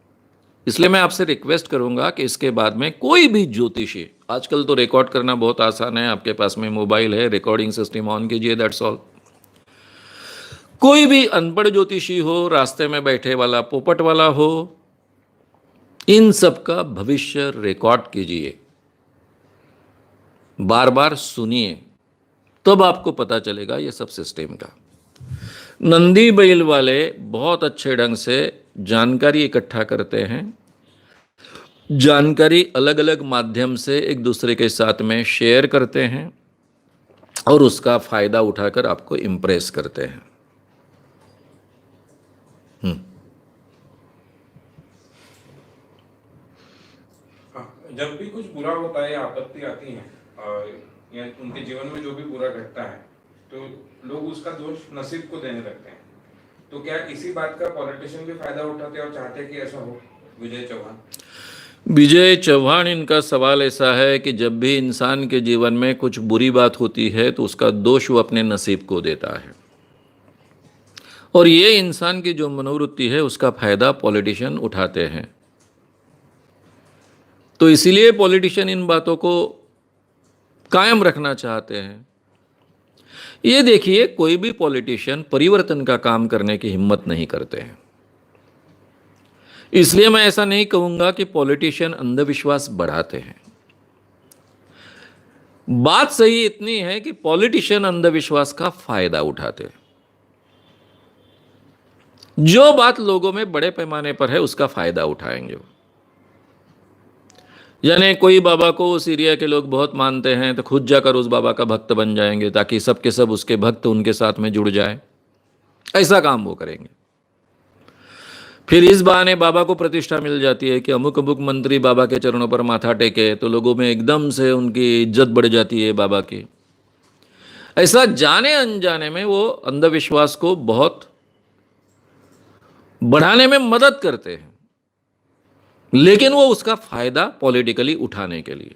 इसलिए मैं आपसे रिक्वेस्ट करूंगा कि इसके बाद में कोई भी ज्योतिषी, आजकल तो रिकॉर्ड करना बहुत आसान है, आपके पास में मोबाइल है, रिकॉर्डिंग सिस्टम ऑन कीजिए, दैट्स ऑल। कोई भी अनपढ़ ज्योतिषी हो, रास्ते में बैठे वाला पोपट वाला हो, इन सब का भविष्य रिकॉर्ड कीजिए, बार बार सुनिए, तब आपको पता चलेगा ये सब सिस्टम का। नंदी बैल वाले बहुत अच्छे ढंग से जानकारी इकट्ठा करते हैं, जानकारी अलग अलग माध्यम से एक दूसरे के साथ में शेयर करते हैं और उसका फायदा उठाकर आपको इम्प्रेस करते हैं। जब भी कुछ बुरा होता है, आपत्ति आती है या उनके जीवन में जो भी बुरा घटता है, तो लोग उसका दोष नसीब को देने लगते हैं। तो क्या इसी बात का पॉलिटिशियन भी फायदा उठाते हैं और चाहते हैं कि ऐसा हो? विजय चौहान इनका सवाल ऐसा है कि जब भी इंसान के जीवन में कुछ बुरी बात होती है तो उसका दोष वो अपने नसीब को देता है, और ये इंसान की जो मनोवृत्ति है उसका फायदा पॉलिटिशियन उठाते हैं। तो इसीलिए पॉलिटिशियन इन बातों को कायम रखना चाहते हैं। ये देखिए, कोई भी पॉलिटिशियन परिवर्तन का काम करने की हिम्मत नहीं करते हैं। इसलिए मैं ऐसा नहीं कहूंगा कि पॉलिटिशियन अंधविश्वास बढ़ाते हैं। बात सही इतनी है कि पॉलिटिशियन अंधविश्वास का फायदा उठाते हैं। जो बात लोगों में बड़े पैमाने पर है उसका फायदा उठाएंगे वो। यानी कोई बाबा को उस एरिया के लोग बहुत मानते हैं तो खुद जाकर उस बाबा का भक्त बन जाएंगे ताकि सबके सब उसके भक्त उनके साथ में जुड़ जाए। ऐसा काम वो करेंगे। फिर इस बहाने बाबा को प्रतिष्ठा मिल जाती है कि अमुक अमुक मंत्री बाबा के चरणों पर माथा टेके तो लोगों में एकदम से उनकी इज्जत बढ़ जाती है बाबा की। ऐसा जाने अनजाने में वो अंधविश्वास को बहुत बढ़ाने में मदद करते हैं, लेकिन वो उसका फायदा पॉलिटिकली उठाने के लिए,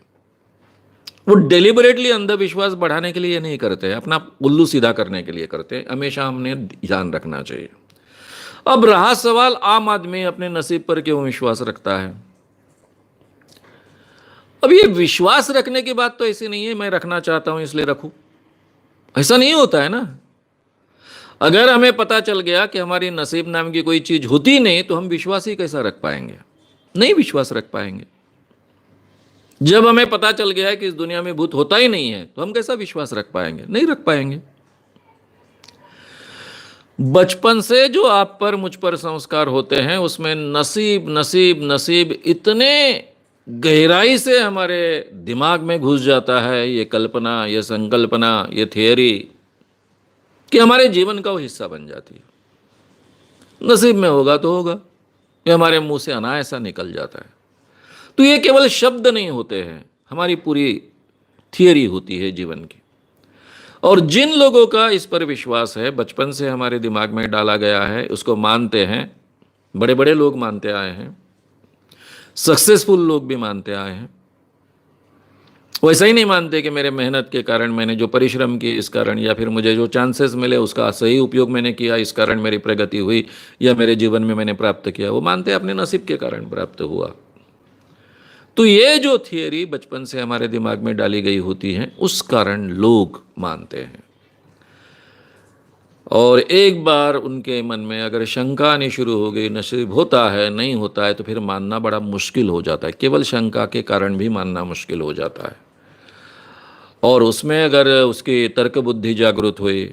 वो डेलिबरेटली अंधविश्वास बढ़ाने के लिए ये नहीं करते, अपना उल्लू सीधा करने के लिए करते हैं। हमेशा हमने ध्यान रखना चाहिए। अब रहा सवाल आम आदमी अपने नसीब पर क्यों विश्वास रखता है। अब ये विश्वास रखने की बात तो ऐसी नहीं है मैं रखना चाहता हूं इसलिए रखूं, ऐसा नहीं होता है ना। अगर हमें पता चल गया कि हमारी नसीब नाम की कोई चीज होती नहीं तो हम विश्वास ही कैसा रख पाएंगे, नहीं विश्वास रख पाएंगे। जब हमें पता चल गया है कि इस दुनिया में भूत होता ही नहीं है तो हम कैसा विश्वास रख पाएंगे, नहीं रख पाएंगे। बचपन से जो आप पर मुझ पर संस्कार होते हैं उसमें नसीब नसीब नसीब इतने गहराई से हमारे दिमाग में घुस जाता है, ये कल्पना, ये संकल्पना, ये थियरी, कि हमारे जीवन का वो हिस्सा बन जाती है। नसीब में होगा तो होगा, ये हमारे मुंह से अनायासा निकल जाता है। तो ये केवल शब्द नहीं होते हैं, हमारी पूरी थियरी होती है जीवन की। और जिन लोगों का इस पर विश्वास है, बचपन से हमारे दिमाग में डाला गया है, उसको मानते हैं, बड़े बड़े लोग मानते आए हैं, सक्सेसफुल लोग भी मानते आए हैं। वैसा ही नहीं मानते कि मेरे मेहनत के कारण, मैंने जो परिश्रम की इस कारण, या फिर मुझे जो चांसेस मिले उसका सही उपयोग मैंने किया इस कारण मेरी प्रगति हुई या मेरे जीवन में मैंने प्राप्त किया। वो मानते अपने नसीब के कारण प्राप्त हुआ। तो ये जो थियरी बचपन से हमारे दिमाग में डाली गई होती है उस कारण लोग मानते हैं। और एक बार उनके मन में अगर शंका आनी शुरू हो गई, नसीब होता है नहीं होता है, तो फिर मानना बड़ा मुश्किल हो जाता है। केवल शंका के कारण भी मानना मुश्किल हो जाता है। और उसमें अगर उसकी तर्क बुद्धि जागृत हुई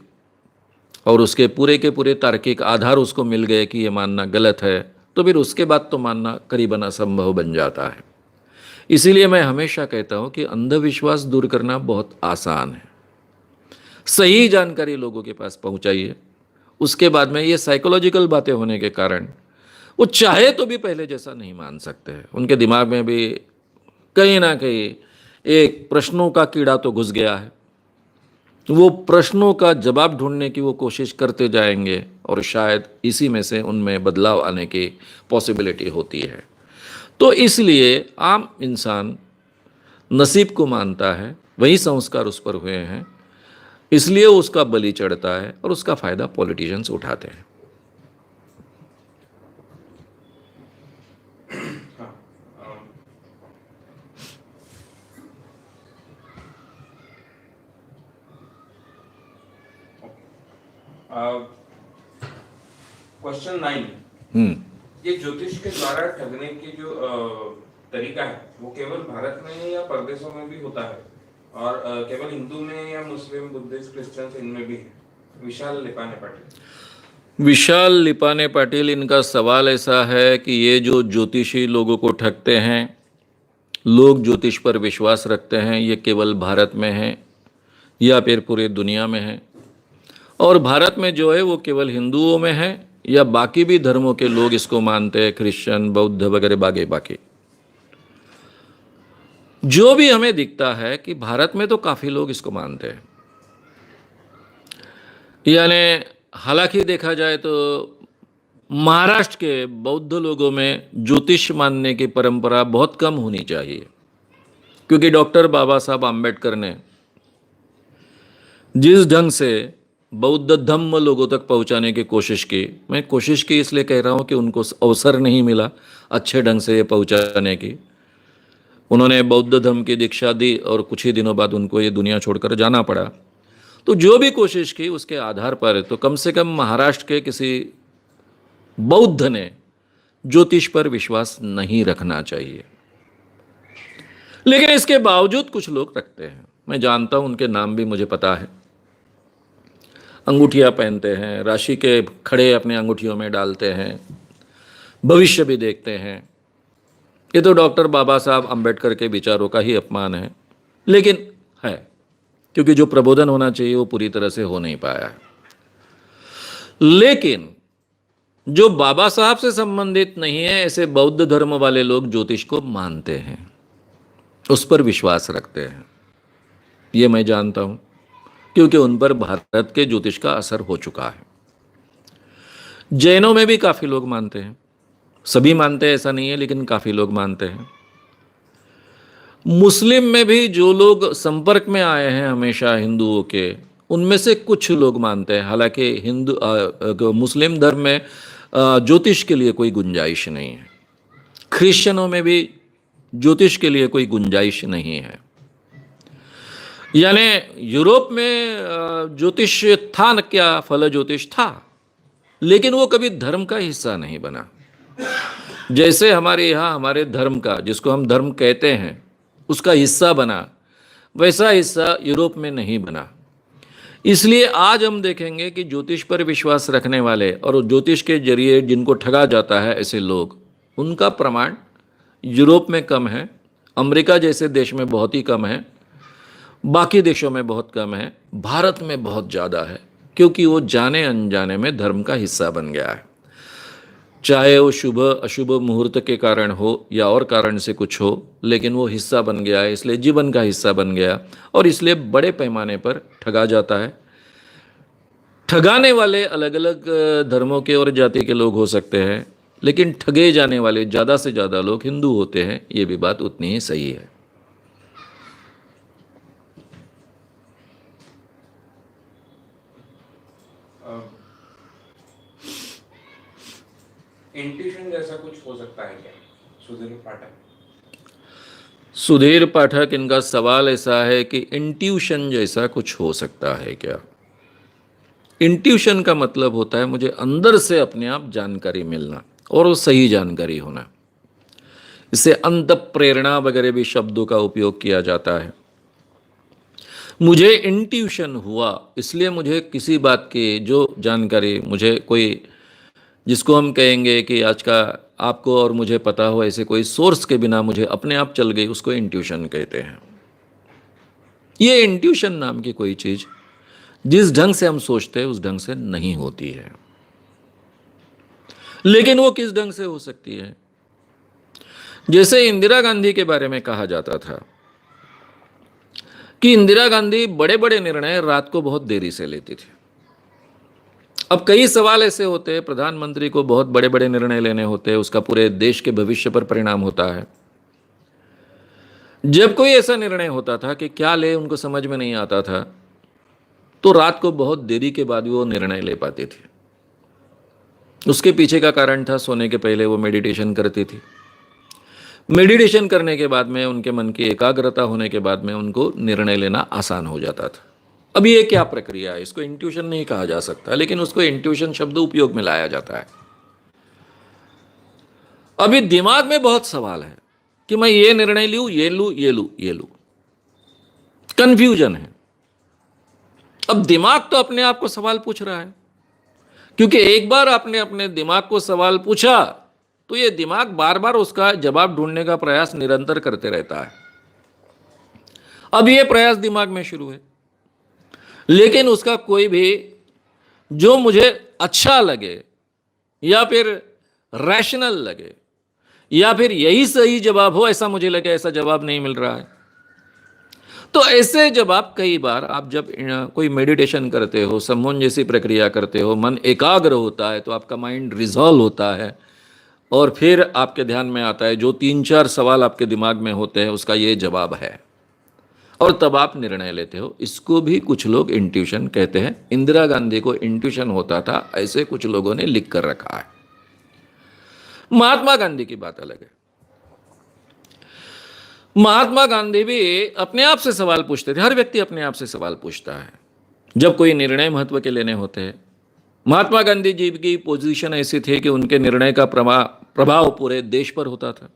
और उसके पूरे के पूरे तार्किक आधार उसको मिल गए कि ये मानना गलत है, तो फिर उसके बाद तो मानना करीबन असंभव बन जाता है। इसीलिए मैं हमेशा कहता हूं कि अंधविश्वास दूर करना बहुत आसान है। सही जानकारी लोगों के पास पहुंचाइए, उसके बाद में ये साइकोलॉजिकल बातें होने के कारण वो चाहे तो भी पहले जैसा नहीं मान सकते हैं। उनके दिमाग में भी कहीं ना कहीं एक प्रश्नों का कीड़ा तो घुस गया है। वो प्रश्नों का जवाब ढूंढने की वो कोशिश करते जाएंगे और शायद इसी में से उनमें बदलाव आने की पॉसिबिलिटी होती है। तो इसलिए आम इंसान नसीब को मानता है, वही संस्कार उस पर हुए हैं, इसलिए उसका बलि चढ़ता है और उसका फायदा पॉलिटिशियंस उठाते हैं। क्वेश्चन 9, ये ज्योतिष के द्वारा ठगने की जो तरीका है वो केवल भारत में या परदेशों में भी होता है, और केवल हिंदू में या मुस्लिम, बुद्धिस्ट, क्रिश्चियन इनमें भी है? विशाल लिपाने पाटिल। विशाल लिपाने पाटिल, इनका सवाल ऐसा है कि ये जो ज्योतिषी लोगों को ठगते हैं, लोग ज्योतिष पर विश्वास रखते हैं, ये केवल भारत में है या फिर पूरे दुनिया में है? और भारत में जो है वो केवल हिंदुओं में है या बाकी भी धर्मों के लोग इसको मानते हैं, क्रिश्चियन, बौद्ध वगैरह बाकी? जो भी हमें दिखता है कि भारत में तो काफ़ी लोग इसको मानते हैं। यानी हालांकि देखा जाए तो महाराष्ट्र के बौद्ध लोगों में ज्योतिष मानने की परंपरा बहुत कम होनी चाहिए, क्योंकि डॉक्टर बाबा साहब आम्बेडकर ने जिस ढंग से बौद्ध धम्म लोगों तक पहुंचाने की कोशिश की, मैं कोशिश की इसलिए कह रहा हूं कि उनको अवसर नहीं मिला अच्छे ढंग से ये पहुंचाने की, उन्होंने बौद्ध धर्म की दीक्षा दी और कुछ ही दिनों बाद उनको ये दुनिया छोड़कर जाना पड़ा। तो जो भी कोशिश की उसके आधार पर तो कम से कम महाराष्ट्र के किसी बौद्ध ने ज्योतिष पर विश्वास नहीं रखना चाहिए। लेकिन इसके बावजूद कुछ लोग रखते हैं, मैं जानता हूं, उनके नाम भी मुझे पता है। अंगूठियां पहनते हैं, राशि के खड़े अपने अंगूठियों में डालते हैं, भविष्य भी देखते हैं। ये तो डॉक्टर बाबा साहब अंबेडकर के विचारों का ही अपमान है, लेकिन है, क्योंकि जो प्रबोधन होना चाहिए वो पूरी तरह से हो नहीं पाया है। लेकिन जो बाबा साहब से संबंधित नहीं है, ऐसे बौद्ध धर्म वाले लोग ज्योतिष को मानते हैं, उस पर विश्वास रखते हैं। ये मैं जानता हूं, क्योंकि उन पर भारत के ज्योतिष का असर हो चुका है। जैनों में भी काफी लोग मानते हैं, सभी मानते हैं ऐसा नहीं है, लेकिन काफी लोग मानते हैं। मुस्लिम में भी जो लोग संपर्क में आए हैं हमेशा हिंदुओं के, उनमें से कुछ लोग मानते हैं। हालांकि मुस्लिम धर्म में ज्योतिष के लिए कोई गुंजाइश नहीं है। क्रिश्चियनों में भी ज्योतिष के लिए कोई गुंजाइश नहीं है। यानी यूरोप में ज्योतिष था न, क्या फल ज्योतिष था, लेकिन वो कभी धर्म का हिस्सा नहीं बना। जैसे हमारे यहाँ हमारे धर्म का, जिसको हम धर्म कहते हैं, उसका हिस्सा बना, वैसा हिस्सा यूरोप में नहीं बना। इसलिए आज हम देखेंगे कि ज्योतिष पर विश्वास रखने वाले और ज्योतिष के जरिए जिनको ठगा जाता है ऐसे लोग, उनका प्रमाण यूरोप में कम है, अमेरिका जैसे देश में बहुत ही कम है, बाकी देशों में बहुत कम है, भारत में बहुत ज़्यादा है, क्योंकि वो जाने अनजाने में धर्म का हिस्सा बन गया है। चाहे वो शुभ अशुभ मुहूर्त के कारण हो या और कारण से कुछ हो, लेकिन वो हिस्सा बन गया है, इसलिए जीवन का हिस्सा बन गया, और इसलिए बड़े पैमाने पर ठगा जाता है। ठगाने वाले अलग अलग धर्मों के और जाति के लोग हो सकते हैं, लेकिन ठगे जाने वाले ज़्यादा से ज़्यादा लोग हिंदू होते हैं, ये भी बात उतनी ही सही है। इंट्यूशन जैसा कुछ हो सकता है क्या, सुधीर पाठक? सुधीर पाठक, इनका सवाल ऐसा है कि इंट्यूशन जैसा कुछ हो सकता है क्या? इंट्यूशन का मतलब होता है मुझे अंदर से अपने आप जानकारी मिलना, और वो सही जानकारी होना। इससे अंत प्रेरणा वगैरह भी शब्दों का उपयोग किया जाता है। मुझे इंट्यूशन हुआ, इसलिए मुझे किसी बात की जो जानकारी, मुझे कोई, जिसको हम कहेंगे कि आज का आपको और मुझे पता हो, ऐसे कोई सोर्स के बिना मुझे अपने आप चल गई, उसको इंट्यूशन कहते हैं। ये इंट्यूशन नाम की कोई चीज जिस ढंग से हम सोचते हैं उस ढंग से नहीं होती है। लेकिन वो किस ढंग से हो सकती है? जैसे इंदिरा गांधी के बारे में कहा जाता था कि इंदिरा गांधी बड़े बड़े निर्णय रात को बहुत देरी से लेती थी। अब कई सवाल ऐसे होते हैं, प्रधानमंत्री को बहुत बड़े बड़े निर्णय लेने होते हैं, उसका पूरे देश के भविष्य पर परिणाम होता है। जब कोई ऐसा निर्णय होता था कि क्या ले उनको समझ में नहीं आता था, तो रात को बहुत देरी के बाद भी वो निर्णय ले पाती थी। उसके पीछे का कारण था, सोने के पहले वो मेडिटेशन करती थी। मेडिटेशन करने के बाद में, उनके मन की एकाग्रता होने के बाद में, उनको निर्णय लेना आसान हो जाता था। अब ये क्या प्रक्रिया है? इसको इंट्यूशन नहीं कहा जा सकता, लेकिन उसको इंट्यूशन शब्द उपयोग में लाया जाता है। अभी दिमाग में बहुत सवाल है कि मैं ये निर्णय लूं, ये लूं, ये लूं, ये लूं, कंफ्यूजन है। अब दिमाग तो अपने आप को सवाल पूछ रहा है, क्योंकि एक बार आपने अपने दिमाग को सवाल पूछा तो ये दिमाग बार बार उसका जवाब ढूंढने का प्रयास निरंतर करते रहता है। अब ये प्रयास दिमाग में शुरू है, लेकिन उसका कोई भी जो मुझे अच्छा लगे या फिर रैशनल लगे या फिर यही सही जवाब हो ऐसा मुझे लगे, ऐसा जवाब नहीं मिल रहा है। तो ऐसे जवाब कई बार आप जब कोई मेडिटेशन करते हो, सम्मोहन जैसी प्रक्रिया करते हो, मन एकाग्र होता है, तो आपका माइंड रिजॉल्व होता है, और फिर आपके ध्यान में आता है जो 3-4 सवाल आपके दिमाग में होते हैं उसका ये जवाब है, और तब आप निर्णय लेते हो। इसको भी कुछ लोग इंट्यूशन कहते हैं। इंदिरा गांधी को इंट्यूशन होता था, ऐसे कुछ लोगों ने लिख कर रखा है। महात्मा गांधी की बात अलग है। महात्मा गांधी भी अपने आप से सवाल पूछते थे। हर व्यक्ति अपने आप से सवाल पूछता है जब कोई निर्णय महत्व के लेने होते हैं। महात्मा गांधी जी की पोजीशन ऐसी थी कि उनके निर्णय का प्रभाव पूरे देश पर होता था।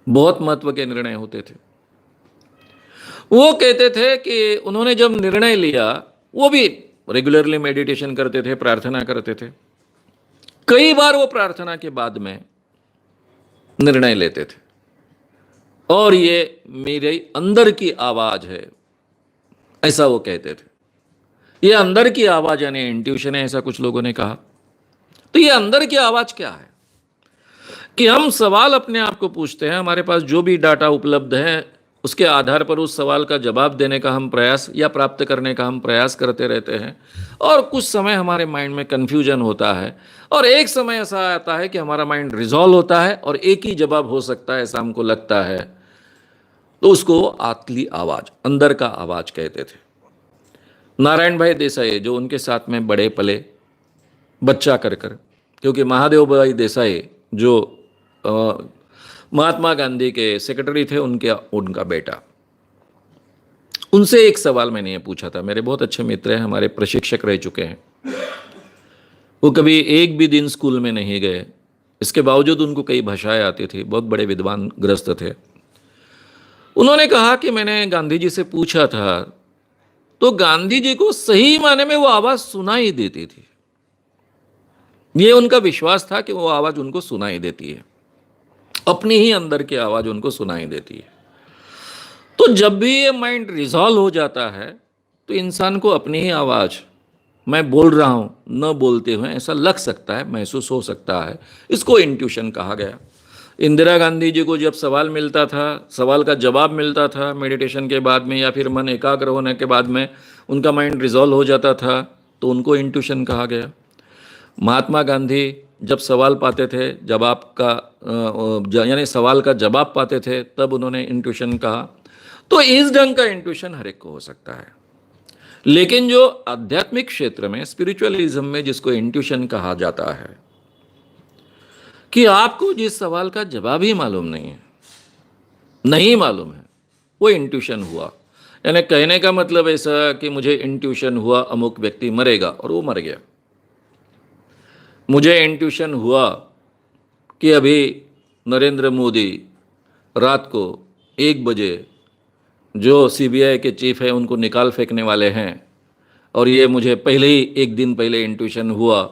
बहुत महत्व के निर्णय होते थे। वो कहते थे कि उन्होंने जब निर्णय लिया, वो भी रेगुलरली मेडिटेशन करते थे, प्रार्थना करते थे। कई बार वो प्रार्थना के बाद में निर्णय लेते थे और ये मेरे अंदर की आवाज है, ऐसा वो कहते थे। ये अंदर की आवाज यानी इंट्यूशन है, ऐसा कुछ लोगों ने कहा। तो ये अंदर की आवाज क्या है कि हम सवाल अपने आप को पूछते हैं, हमारे पास जो भी डाटा उपलब्ध है उसके आधार पर उस सवाल का जवाब देने का हम प्रयास या प्राप्त करने का हम प्रयास करते रहते हैं, और कुछ समय हमारे माइंड में कन्फ्यूजन होता है, और एक समय ऐसा आता है कि हमारा माइंड रिजॉल्व होता है और एक ही जवाब हो सकता है ऐसा हमको लगता है। तो उसको आतली आवाज, अंदर का आवाज कहते थे। नारायण भाई देसाई जो उनके साथ में बड़े पले बच्चा कर कर, क्योंकि महादेव भाई देसाई जो महात्मा गांधी के सेक्रेटरी थे, उनका बेटा, उनसे एक सवाल मैंने ये पूछा था। मेरे बहुत अच्छे मित्र हैं, हमारे प्रशिक्षक रह चुके हैं। वो कभी एक भी दिन स्कूल में नहीं गए, इसके बावजूद उनको कई भाषाएं आती थी, बहुत बड़े विद्वान ग्रस्त थे। उन्होंने कहा कि मैंने गांधी जी से पूछा था तो गांधी जी को सही माने में वो आवाज सुनाई देती थी। ये उनका विश्वास था कि वो आवाज उनको सुनाई देती है, अपनी ही अंदर की आवाज उनको सुनाई देती है। तो जब भी ये माइंड रिजॉल्व हो जाता है तो इंसान को अपनी ही आवाज, मैं बोल रहा हूं न बोलते हुए, ऐसा लग सकता है, महसूस हो सकता है। इसको इंट्यूशन कहा गया। इंदिरा गांधी जी को जब सवाल मिलता था, सवाल का जवाब मिलता था मेडिटेशन के बाद में या फिर मन एकाग्र होने के बाद में, उनका माइंड रिजॉल्व हो जाता था, तो उनको इंट्यूशन कहा गया। महात्मा गांधी जब सवाल पाते थे, जवाब का यानी सवाल का जवाब पाते थे, तब उन्होंने इंट्यूशन कहा। तो इस ढंग का इंट्यूशन हर एक को हो सकता है। लेकिन जो आध्यात्मिक क्षेत्र में, स्पिरिचुअलिज्म में जिसको इंट्यूशन कहा जाता है, कि आपको जिस सवाल का जवाब ही मालूम नहीं है, नहीं मालूम है, वो इंट्यूशन हुआ। यानी कहने का मतलब ऐसा कि मुझे इंट्यूशन हुआ अमुक व्यक्ति मरेगा, और वो मर गया। मुझे इंट्यूशन हुआ कि अभी नरेंद्र मोदी रात को 1 बजे जो सीबीआई के चीफ है उनको निकाल फेंकने वाले हैं, और ये मुझे पहले ही 1 दिन पहले इंट्यूशन हुआ।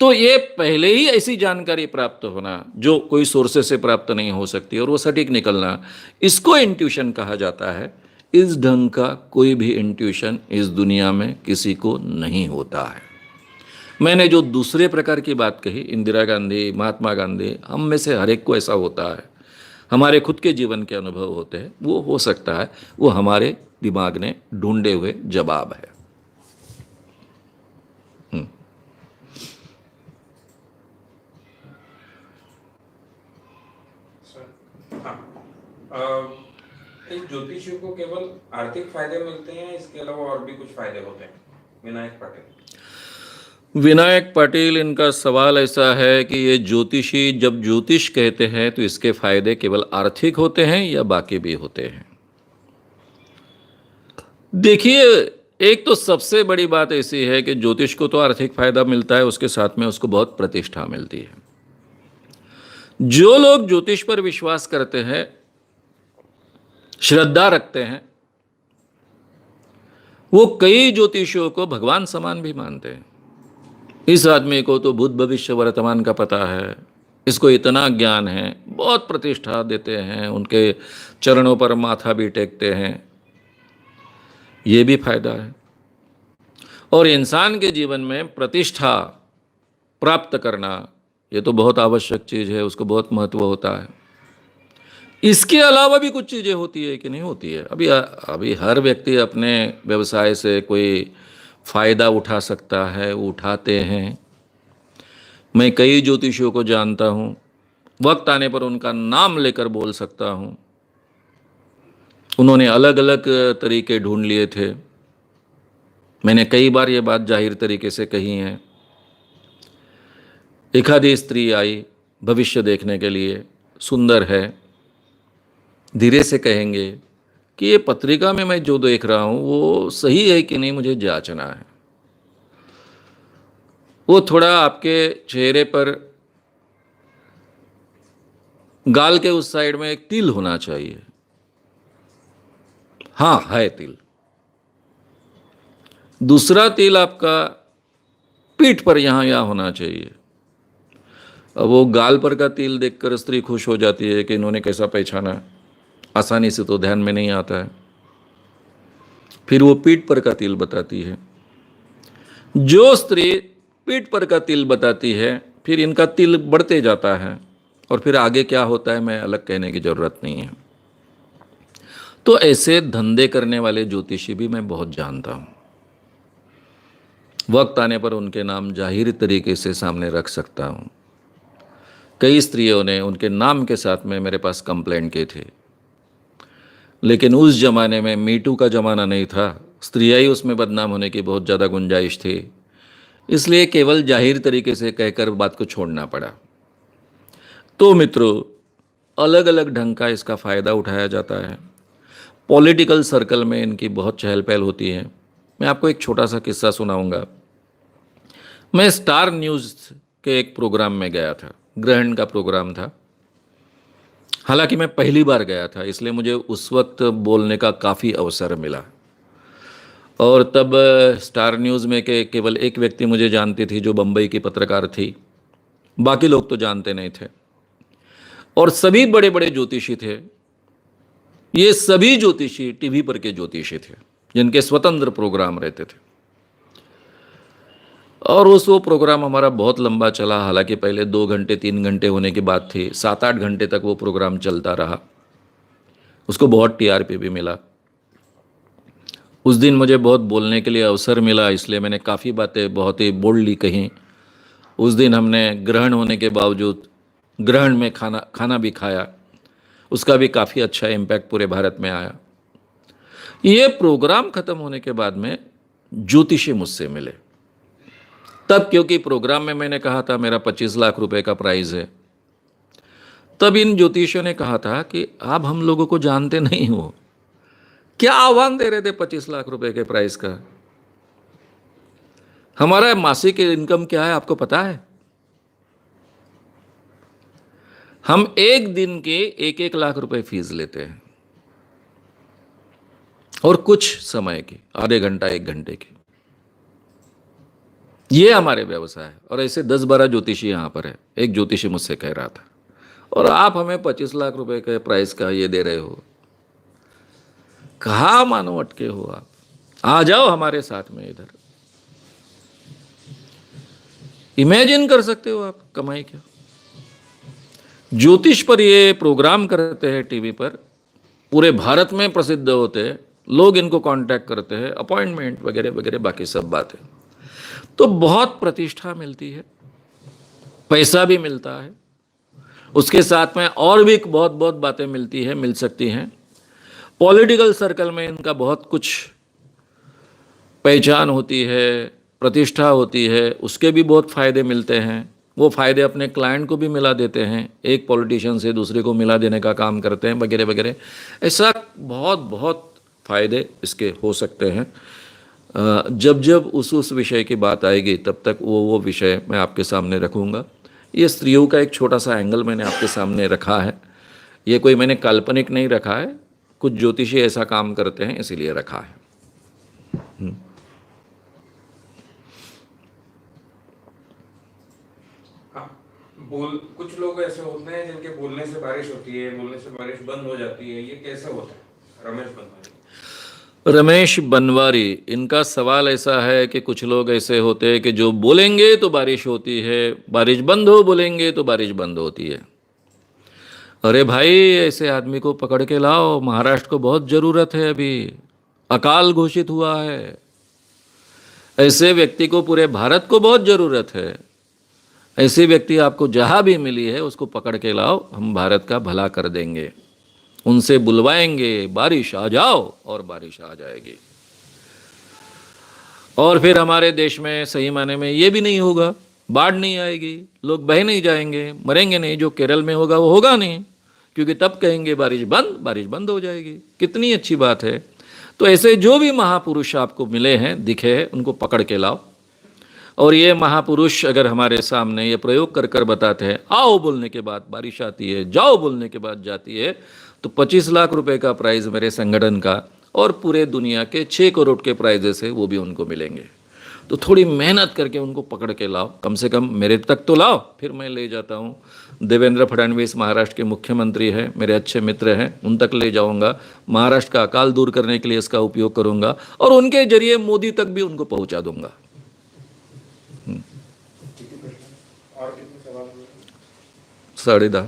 तो ये पहले ही ऐसी जानकारी प्राप्त होना जो कोई सोर्सेस से प्राप्त नहीं हो सकती और वो सटीक निकलना, इसको इंट्यूशन कहा जाता है। इस ढंग का कोई भी इंट्यूशन इस दुनिया में किसी को नहीं होता है। मैंने जो दूसरे प्रकार की बात कही, इंदिरा गांधी, महात्मा गांधी, हम में से हर एक को ऐसा होता है। हमारे खुद के जीवन के अनुभव होते हैं, वो हो सकता है वो हमारे दिमाग ने ढूंढे हुए जवाब है। इस ज्योतिषियों को केवल आर्थिक फायदे मिलते हैं, इसके अलावा और भी कुछ फायदे होते हैं? विनायक पाटिल, इनका सवाल ऐसा है कि ये ज्योतिषी जब ज्योतिष कहते हैं तो इसके फायदे केवल आर्थिक होते हैं या बाकी भी होते हैं? देखिए, एक तो सबसे बड़ी बात ऐसी है कि ज्योतिष को तो आर्थिक फायदा मिलता है, उसके साथ में उसको बहुत प्रतिष्ठा मिलती है। जो लोग ज्योतिष पर विश्वास करते हैं, श्रद्धा रखते हैं, वो कई ज्योतिषियों को भगवान समान भी मानते हैं। इस आदमी को तो भूत भविष्य वर्तमान का पता है, इसको इतना ज्ञान है, बहुत प्रतिष्ठा देते हैं, उनके चरणों पर माथा भी टेकते हैं। ये भी फायदा है। और इंसान के जीवन में प्रतिष्ठा प्राप्त करना ये तो बहुत आवश्यक चीज़ है, उसको बहुत महत्व होता है। इसके अलावा भी कुछ चीज़ें होती है कि नहीं होती है? अभी हर व्यक्ति अपने व्यवसाय से कोई फ़ायदा उठा सकता है, वो उठाते हैं। मैं कई ज्योतिषियों को जानता हूँ, वक्त आने पर उनका नाम लेकर बोल सकता हूँ। उन्होंने अलग अलग तरीके ढूंढ लिए थे। मैंने कई बार ये बात जाहिर तरीके से कही है। एक आधी स्त्री आई भविष्य देखने के लिए, सुंदर है, धीरे से कहेंगे कि ये पत्रिका में मैं जो देख रहा हूं वो सही है कि नहीं, मुझे जांचना है। वो थोड़ा आपके चेहरे पर, गाल के उस साइड में एक तिल होना चाहिए। हाँ, है तिल। दूसरा तिल आपका पीठ पर यहां होना चाहिए। अब वो गाल पर का तिल देखकर स्त्री खुश हो जाती है कि इन्होंने कैसा पहचाना, आसानी से तो ध्यान में नहीं आता है। फिर वो पीठ पर का तिल बताती है। जो स्त्री पीठ पर का तिल बताती है, फिर इनका तिल बढ़ते जाता है, और फिर आगे क्या होता है मैं अलग कहने की जरूरत नहीं है। तो ऐसे धंधे करने वाले ज्योतिषी भी मैं बहुत जानता हूं। वक्त आने पर उनके नाम जाहिर तरीके से सामने रख सकता हूं। कई स्त्रियों ने उनके नाम के साथ में मेरे पास कंप्लेंट किए थे, लेकिन उस जमाने में मीटू का जमाना नहीं था, स्त्रियां ही उसमें बदनाम होने की बहुत ज़्यादा गुंजाइश थी, इसलिए केवल जाहिर तरीके से कहकर बात को छोड़ना पड़ा। तो मित्रों, अलग अलग ढंग का इसका फ़ायदा उठाया जाता है। पॉलिटिकल सर्कल में इनकी बहुत चहल पहल होती है। मैं आपको एक छोटा सा किस्सा सुनाऊंगा। मैं स्टार न्यूज़ के एक प्रोग्राम में गया था, ग्रहण का प्रोग्राम था। हालांकि मैं पहली बार गया था, इसलिए मुझे उस वक्त बोलने का काफ़ी अवसर मिला। और तब स्टार न्यूज़ में के केवल एक व्यक्ति मुझे जानती थी, जो बम्बई की पत्रकार थी। बाकी लोग तो जानते नहीं थे, और सभी बड़े बड़े ज्योतिषी थे। ये सभी ज्योतिषी टीवी पर के ज्योतिषी थे, जिनके स्वतंत्र प्रोग्राम रहते थे। और वो प्रोग्राम हमारा बहुत लंबा चला। हालांकि पहले 2 घंटे 3 घंटे होने की बात थी, 7-8 घंटे तक वो प्रोग्राम चलता रहा। उसको बहुत टीआरपी भी मिला। उस दिन मुझे बहुत बोलने के लिए अवसर मिला, इसलिए मैंने काफ़ी बातें बहुत ही बोल्डली कही। उस दिन हमने ग्रहण होने के बावजूद ग्रहण में खाना भी खाया। उसका भी काफ़ी अच्छा इम्पैक्ट पूरे भारत में आया। ये प्रोग्राम ख़त्म होने के बाद में ज्योतिषी मुझसे मिले। तब क्योंकि प्रोग्राम में मैंने कहा था मेरा 25 लाख रुपए का प्राइज़ है, तब इन ज्योतिषियों ने कहा था कि आप हम लोगों को जानते नहीं हो। क्या आह्वान दे रहे थे 25 लाख रुपए के प्राइस का? हमारा मासिक इनकम क्या है आपको पता है? हम एक दिन के 1-1 लाख रुपए फीस लेते हैं, और कुछ समय की, आधे घंटा 1 घंटे की। ये हमारे व्यवसाय है। और ऐसे 10-12 ज्योतिषी यहां पर है। एक ज्योतिषी मुझसे कह रहा था, और आप हमें 25 लाख रुपए के प्राइस का ये दे रहे हो। कहा मानो अटके हो आप, आ जाओ हमारे साथ में इधर। इमेजिन कर सकते हो आप कमाई क्या? ज्योतिष पर ये प्रोग्राम करते हैं टीवी पर, पूरे भारत में प्रसिद्ध होते हैं, लोग इनको कांटेक्ट करते हैं, अपॉइंटमेंट वगैरह वगैरह, बाकी सब बातें। तो बहुत प्रतिष्ठा मिलती है, पैसा भी मिलता है, उसके साथ में और भी बहुत बहुत बातें मिल सकती हैं। पॉलिटिकल सर्कल में इनका बहुत कुछ पहचान होती है, प्रतिष्ठा होती है, उसके भी बहुत फ़ायदे मिलते हैं। वो फ़ायदे अपने क्लाइंट को भी मिला देते हैं, एक पॉलिटिशियन से दूसरे को मिला देने का काम करते हैं, वगैरह वगैरह। ऐसा बहुत बहुत फ़ायदे इसके हो सकते हैं। जब जब उस विषय की बात आएगी, तब तक वो विषय मैं आपके सामने रखूँगा। ये स्त्रियों का एक छोटा सा एंगल मैंने आपके सामने रखा है। ये कोई मैंने काल्पनिक नहीं रखा है, कुछ ज्योतिषी ऐसा काम करते हैं इसीलिए रखा है। कुछ लोग ऐसे होते हैं जिनके बोलने से बारिश होती है, बोलने से बारिश बंद हो जाती है। ये कैसे होता है? रमेश बनवारी, इनका सवाल ऐसा है कि कुछ लोग ऐसे होते हैं कि जो बोलेंगे तो बारिश होती है, बारिश बंद हो बोलेंगे तो बारिश बंद होती है। अरे भाई, ऐसे आदमी को पकड़ के लाओ, महाराष्ट्र को बहुत ज़रूरत है। अभी अकाल घोषित हुआ है, ऐसे व्यक्ति को पूरे भारत को बहुत ज़रूरत है। ऐसी व्यक्ति आपको जहाँ भी मिली है, उसको पकड़ के लाओ, हम भारत का भला कर देंगे। उनसे बुलवाएंगे, बारिश आ जाओ, और बारिश आ जाएगी। और फिर हमारे देश में सही माने में ये भी नहीं होगा, बाढ़ नहीं आएगी, लोग बह नहीं जाएंगे, मरेंगे नहीं। जो केरल में होगा वो होगा नहीं, क्योंकि तब कहेंगे बारिश बंद हो जाएगी। कितनी अच्छी बात है। तो ऐसे जो भी महापुरुष आपको मिले हैं, दिखे हैं, उनको पकड़ के लाओ। और ये महापुरुष अगर हमारे सामने ये प्रयोग कर कर बताते हैं, आओ बोलने के बाद बारिश आती है, जाओ बोलने के बाद जाती है, तो 25 लाख रुपए का प्राइज़ मेरे संगठन का और पूरे दुनिया के 6 करोड़ के प्राइजेस है, वो भी उनको मिलेंगे। तो थोड़ी मेहनत करके उनको पकड़ के लाओ, कम से कम मेरे तक तो लाओ, फिर मैं ले जाता हूँ। देवेंद्र फडणवीस महाराष्ट्र के मुख्यमंत्री हैं, मेरे अच्छे मित्र हैं, उन तक ले जाऊँगा। महाराष्ट्र का अकाल दूर करने के लिए इसका उपयोग करूँगा और उनके जरिए मोदी तक भी उनको पहुँचा दूंगा। और कितने सवाल हुए? 10:30।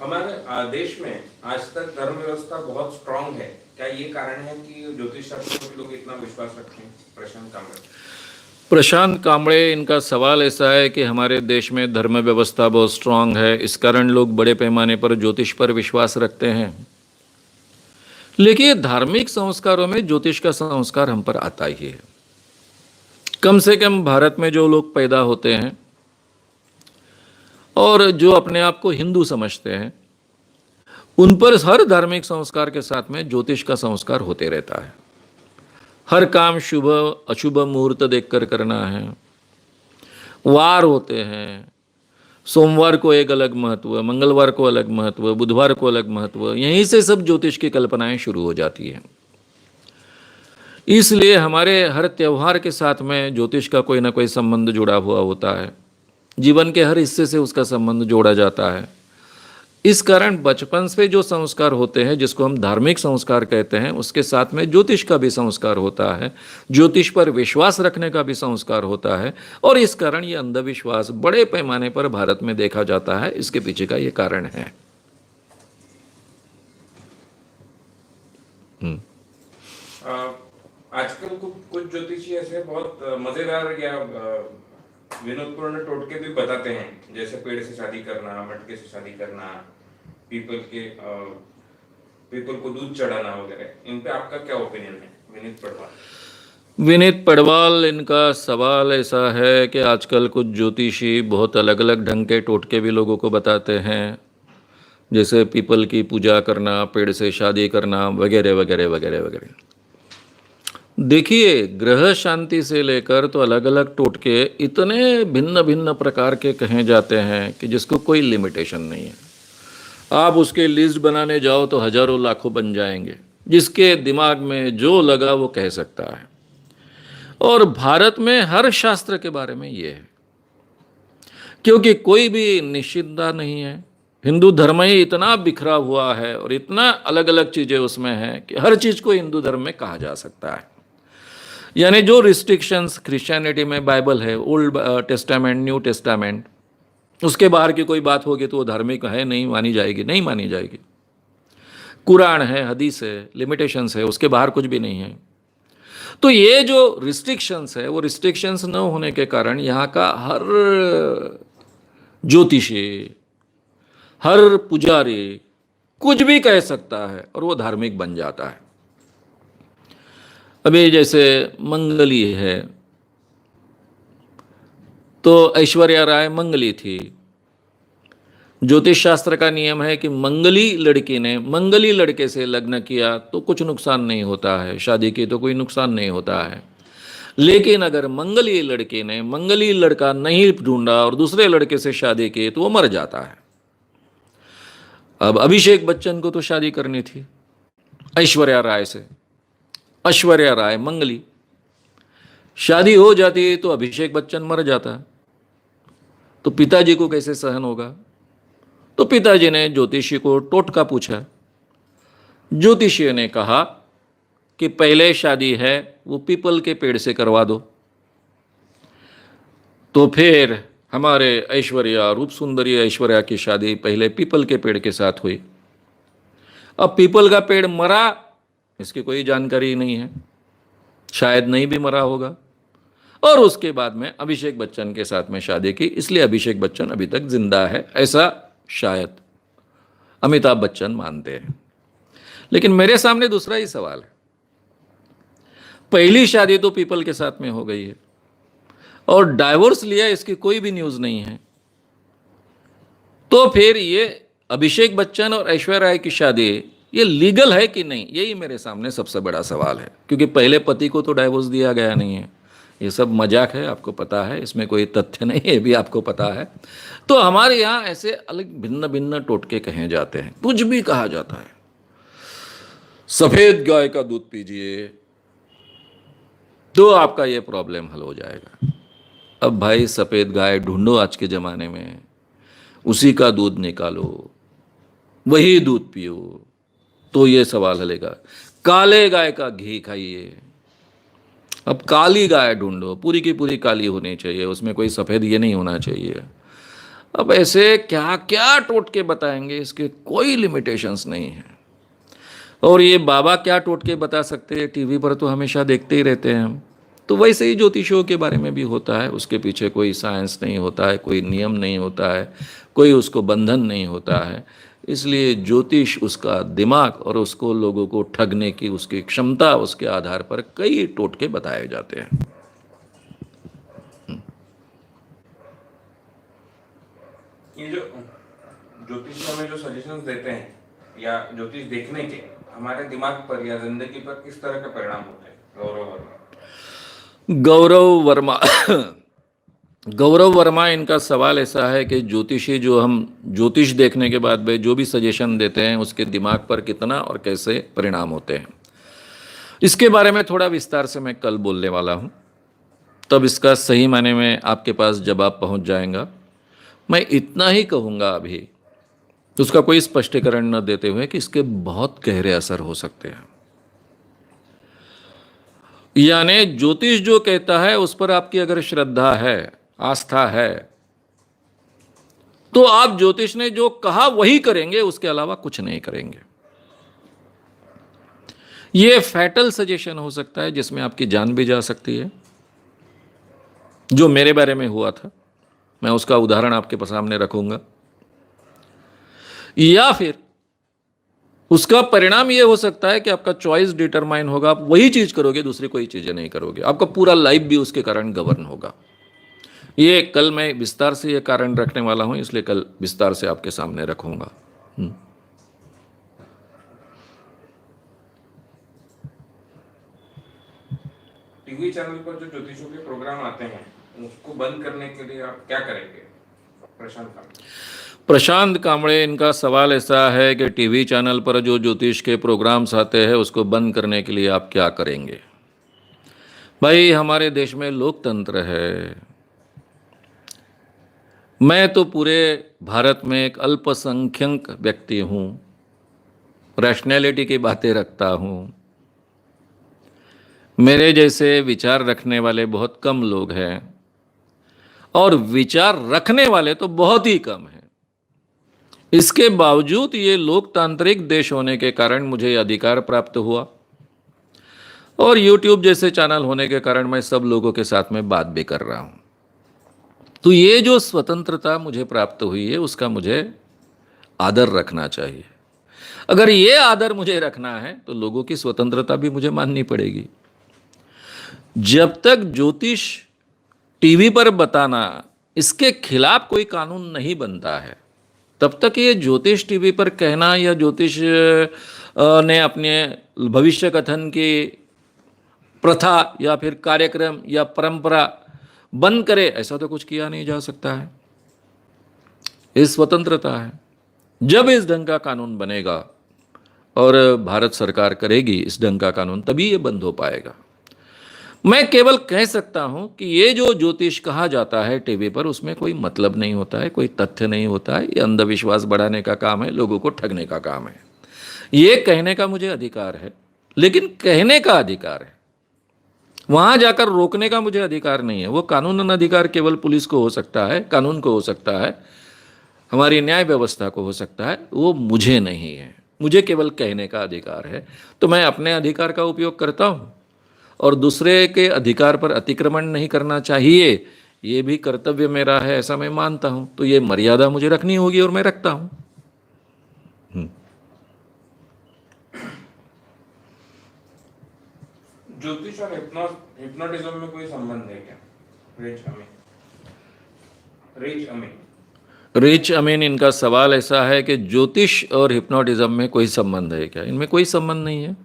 हमारे देश में आज तक धर्म व्यवस्था बहुत स्ट्रांग है, क्या ये कारण है कि ज्योतिष शास्त्र में लोग इतना विश्वास रखते हैं? प्रशांत कांबळे, इनका सवाल ऐसा है कि हमारे देश में धर्म व्यवस्था बहुत स्ट्रांग है, इस कारण लोग बड़े पैमाने पर ज्योतिष पर विश्वास रखते हैं। लेकिन धार्मिक संस्कारों में ज्योतिष का संस्कार हम पर आता ही है। कम से कम भारत में जो लोग पैदा होते हैं और जो अपने आप को हिंदू समझते हैं, उन पर हर धार्मिक संस्कार के साथ में ज्योतिष का संस्कार होते रहता है। हर काम शुभ अशुभ मुहूर्त देखकर करना है, वार होते हैं, सोमवार को एक अलग महत्व, मंगलवार को अलग महत्व, बुधवार को अलग महत्व, यहीं से सब ज्योतिष की कल्पनाएं शुरू हो जाती हैं। इसलिए हमारे हर त्यौहार के साथ में ज्योतिष का कोई ना कोई संबंध जुड़ा हुआ होता है, जीवन के हर हिस्से से उसका संबंध जोड़ा जाता है। इस कारण बचपन से जो संस्कार होते हैं, जिसको हम धार्मिक संस्कार कहते हैं, उसके साथ में ज्योतिष का भी संस्कार होता है, ज्योतिष पर विश्वास रखने का भी संस्कार होता है। और इस कारण ये अंधविश्वास बड़े पैमाने पर भारत में देखा जाता है। इसके पीछे का ये कारण है। आजकल कुछ ज्योतिषी ऐसे बहुत मजेदार या विनोदपूर्ण टोटके भी बताते हैं, जैसे पेड़ से शादी करना, मटके से शादी करना, पीपल को दूध चढ़ाना वगैरह। इन पे आपका क्या ओपिनियन है? विनीत पडवाल, इनका सवाल ऐसा है कि आजकल कुछ ज्योतिषी बहुत अलग अलग ढंग के टोटके भी लोगों को बताते हैं, जैसे पीपल की पूजा करना, पेड़ से शादी करना वगैरह वगैरह वगैरह वगैरह। देखिए, ग्रह शांति से लेकर तो अलग अलग टोटके इतने भिन्न भिन्न प्रकार के कहे जाते हैं कि जिसको कोई लिमिटेशन नहीं है। आप उसके लिस्ट बनाने जाओ तो हजारों लाखों बन जाएंगे। जिसके दिमाग में जो लगा वो कह सकता है। और भारत में हर शास्त्र के बारे में ये है, क्योंकि कोई भी निश्चितता नहीं है। हिंदू धर्म ही इतना बिखरा हुआ है और इतना अलग अलग चीज़ें उसमें हैं कि हर चीज़ को हिंदू धर्म में कहा जा सकता है। यानी जो रिस्ट्रिक्शंस क्रिश्चियनिटी में बाइबल है, ओल्ड टेस्टामेंट, न्यू टेस्टामेंट, उसके बाहर की कोई बात होगी तो वो धार्मिक है, नहीं मानी जाएगी, नहीं मानी जाएगी। कुरान है, हदीस है, लिमिटेशंस है, उसके बाहर कुछ भी नहीं है। तो ये जो रिस्ट्रिक्शंस है, वो रिस्ट्रिक्शंस न होने के कारण यहाँ का हर ज्योतिषी, हर पुजारी कुछ भी कह सकता है और वो धार्मिक बन जाता है। अभी जैसे मंगली है, तो ऐश्वर्या राय मंगली थी। ज्योतिष शास्त्र का नियम है कि मंगली लड़की ने मंगली लड़के से लग्न किया तो कुछ नुकसान नहीं होता है, शादी की तो कोई नुकसान नहीं होता है। लेकिन अगर मंगली लड़की ने मंगली लड़का नहीं ढूंढा और दूसरे लड़के से शादी की तो वो मर जाता है। अब अभिषेक बच्चन को तो शादी करनी थी ऐश्वर्या राय से, ऐश्वर्या राय मंगली, शादी हो जाती तो अभिषेक बच्चन मर जाता, तो पिताजी को कैसे सहन होगा? तो पिताजी ने ज्योतिषी को टोटका पूछा। ज्योतिषी ने कहा कि पहले शादी है वो पीपल के पेड़ से करवा दो। तो फिर हमारे ऐश्वर्या, रूप सुंदरी ऐश्वर्या की शादी पहले पीपल के पेड़ के साथ हुई। अब पीपल का पेड़ मरा, इसकी कोई जानकारी नहीं है, शायद नहीं भी मरा होगा। और उसके बाद में अभिषेक बच्चन के साथ में शादी की, इसलिए अभिषेक बच्चन अभी तक जिंदा है, ऐसा शायद अमिताभ बच्चन मानते हैं। लेकिन मेरे सामने दूसरा ही सवाल है। पहली शादी तो पीपल के साथ में हो गई है और डाइवोर्स लिया, इसकी कोई भी न्यूज नहीं है। तो फिर ये अभिषेक बच्चन और ऐश्वर्या राय की शादी ये लीगल है कि नहीं, यही मेरे सामने सबसे बड़ा सवाल है। क्योंकि पहले पति को तो डाइवोर्स दिया गया नहीं है, ये सब मजाक है, आपको पता है, इसमें कोई तथ्य नहीं है, भी आपको पता है। तो हमारे यहाँ ऐसे अलग भिन्न भिन्न टोटके कहे जाते हैं, कुछ भी कहा जाता है। सफेद गाय का दूध पीजिए तो आपका ये प्रॉब्लम हल हो जाएगा। अब भाई सफेद गाय ढूंढो आज के जमाने में, उसी का दूध निकालो, वही दूध पियो, तो ये सवाल हलेगा। काले गाय का घी खाइए। अब काली गाय ढूंढो, पूरी की पूरी काली होनी चाहिए, उसमें कोई सफेद ये नहीं होना चाहिए। अब ऐसे क्या क्या टोटके बताएंगे, इसके कोई लिमिटेशंस नहीं है। और ये बाबा क्या टोटके बता सकते हैं, टीवी पर तो हमेशा देखते ही रहते हैं हम। तो वैसे ही ज्योतिषों के बारे में भी होता है, उसके पीछे कोई साइंस नहीं होता है, कोई नियम नहीं होता है, कोई उसको बंधन नहीं होता है। इसलिए ज्योतिष उसका दिमाग और उसको लोगों को ठगने की उसकी क्षमता, उसके आधार पर कई टोटके बताए जाते हैं। ये जो ज्योतिष हमें जो सजेशंस देते हैं या ज्योतिष देखने के हमारे दिमाग पर या जिंदगी पर किस तरह का परिणाम होते हैं? गौरव वर्मा गौरव वर्मा, इनका सवाल ऐसा है कि ज्योतिषी जो हम ज्योतिष देखने के बाद में जो भी सजेशन देते हैं उसके दिमाग पर कितना और कैसे परिणाम होते हैं, इसके बारे में थोड़ा विस्तार से मैं कल बोलने वाला हूं। तब इसका सही मायने में आपके पास जवाब पहुंच जाएगा। मैं इतना ही कहूँगा अभी, उसका कोई स्पष्टीकरण न देते हुए, कि इसके बहुत गहरे असर हो सकते हैं। यानी ज्योतिष जो कहता है उस पर आपकी अगर श्रद्धा है, आस्था है, तो आप ज्योतिष ने जो कहा वही करेंगे, उसके अलावा कुछ नहीं करेंगे। यह फैटल सजेशन हो सकता है जिसमें आपकी जान भी जा सकती है, जो मेरे बारे में हुआ था। मैं उसका उदाहरण आपके सामने रखूंगा। या फिर उसका परिणाम यह हो सकता है कि आपका चॉइस डिटरमाइन होगा, आप वही चीज करोगे, दूसरी कोई चीजें नहीं करोगे। आपका पूरा लाइफ भी उसके कारण गवर्न होगा। ये कल मैं विस्तार से ये कारण रखने वाला हूं, इसलिए कल विस्तार से आपके सामने रखूंगा। टीवी चैनल पर जो ज्योतिषों के प्रोग्राम आते हैं उसको बंद करने के लिए आप क्या करेंगे? प्रशांत कांबड़े, इनका सवाल ऐसा है कि टीवी चैनल पर जो ज्योतिष के प्रोग्राम्स आते हैं उसको बंद करने के लिए आप क्या करेंगे? भाई, हमारे देश में लोकतंत्र है। मैं तो पूरे भारत में एक अल्पसंख्यक व्यक्ति हूँ, रैशनैलिटी की बातें रखता हूँ। मेरे जैसे विचार रखने वाले बहुत कम लोग हैं और विचार रखने वाले तो बहुत ही कम हैं। इसके बावजूद ये लोकतांत्रिक देश होने के कारण मुझे अधिकार प्राप्त हुआ और YouTube जैसे चैनल होने के कारण मैं सब लोगों के साथ में बात भी कर रहा हूं। तो ये जो स्वतंत्रता मुझे प्राप्त हुई है उसका मुझे आदर रखना चाहिए। अगर ये आदर मुझे रखना है तो लोगों की स्वतंत्रता भी मुझे माननी पड़ेगी। जब तक ज्योतिष टीवी पर बताना इसके खिलाफ कोई कानून नहीं बनता है, तब तक ये ज्योतिष टीवी पर कहना या ज्योतिष ने अपने भविष्य कथन की प्रथा या फिर कार्यक्रम या परंपरा बंद करे, ऐसा तो कुछ किया नहीं जा सकता है। ये स्वतंत्रता है। जब इस ढंग का कानून बनेगा और भारत सरकार करेगी इस ढंग का कानून, तभी ये बंद हो पाएगा। मैं केवल कह सकता हूं कि ये जो ज्योतिष कहा जाता है टीवी पर, उसमें कोई मतलब नहीं होता है, कोई तथ्य नहीं होता है। ये अंधविश्वास बढ़ाने का काम है, लोगों को ठगने का काम है। ये कहने का मुझे अधिकार है, लेकिन कहने का अधिकार है, वहां जाकर रोकने का मुझे अधिकार नहीं है। वो कानूनन अधिकार केवल पुलिस को हो सकता है, कानून को हो सकता है, हमारी न्याय व्यवस्था को हो सकता है, वो मुझे नहीं है। मुझे केवल कहने का अधिकार है। तो मैं अपने अधिकार का उपयोग करता हूं और दूसरे के अधिकार पर अतिक्रमण नहीं करना चाहिए, ये भी कर्तव्य मेरा है, ऐसा मैं मानता हूं। तो ये मर्यादा मुझे रखनी होगी और मैं रखता हूं। ज्योतिष और हिप्नोटिज्म में कोई संबंध है क्या? रिच अमीन रिच अमीन, इनका सवाल ऐसा है कि ज्योतिष और हिप्नोटिज्म में कोई संबंध है क्या? इनमें कोई संबंध नहीं है।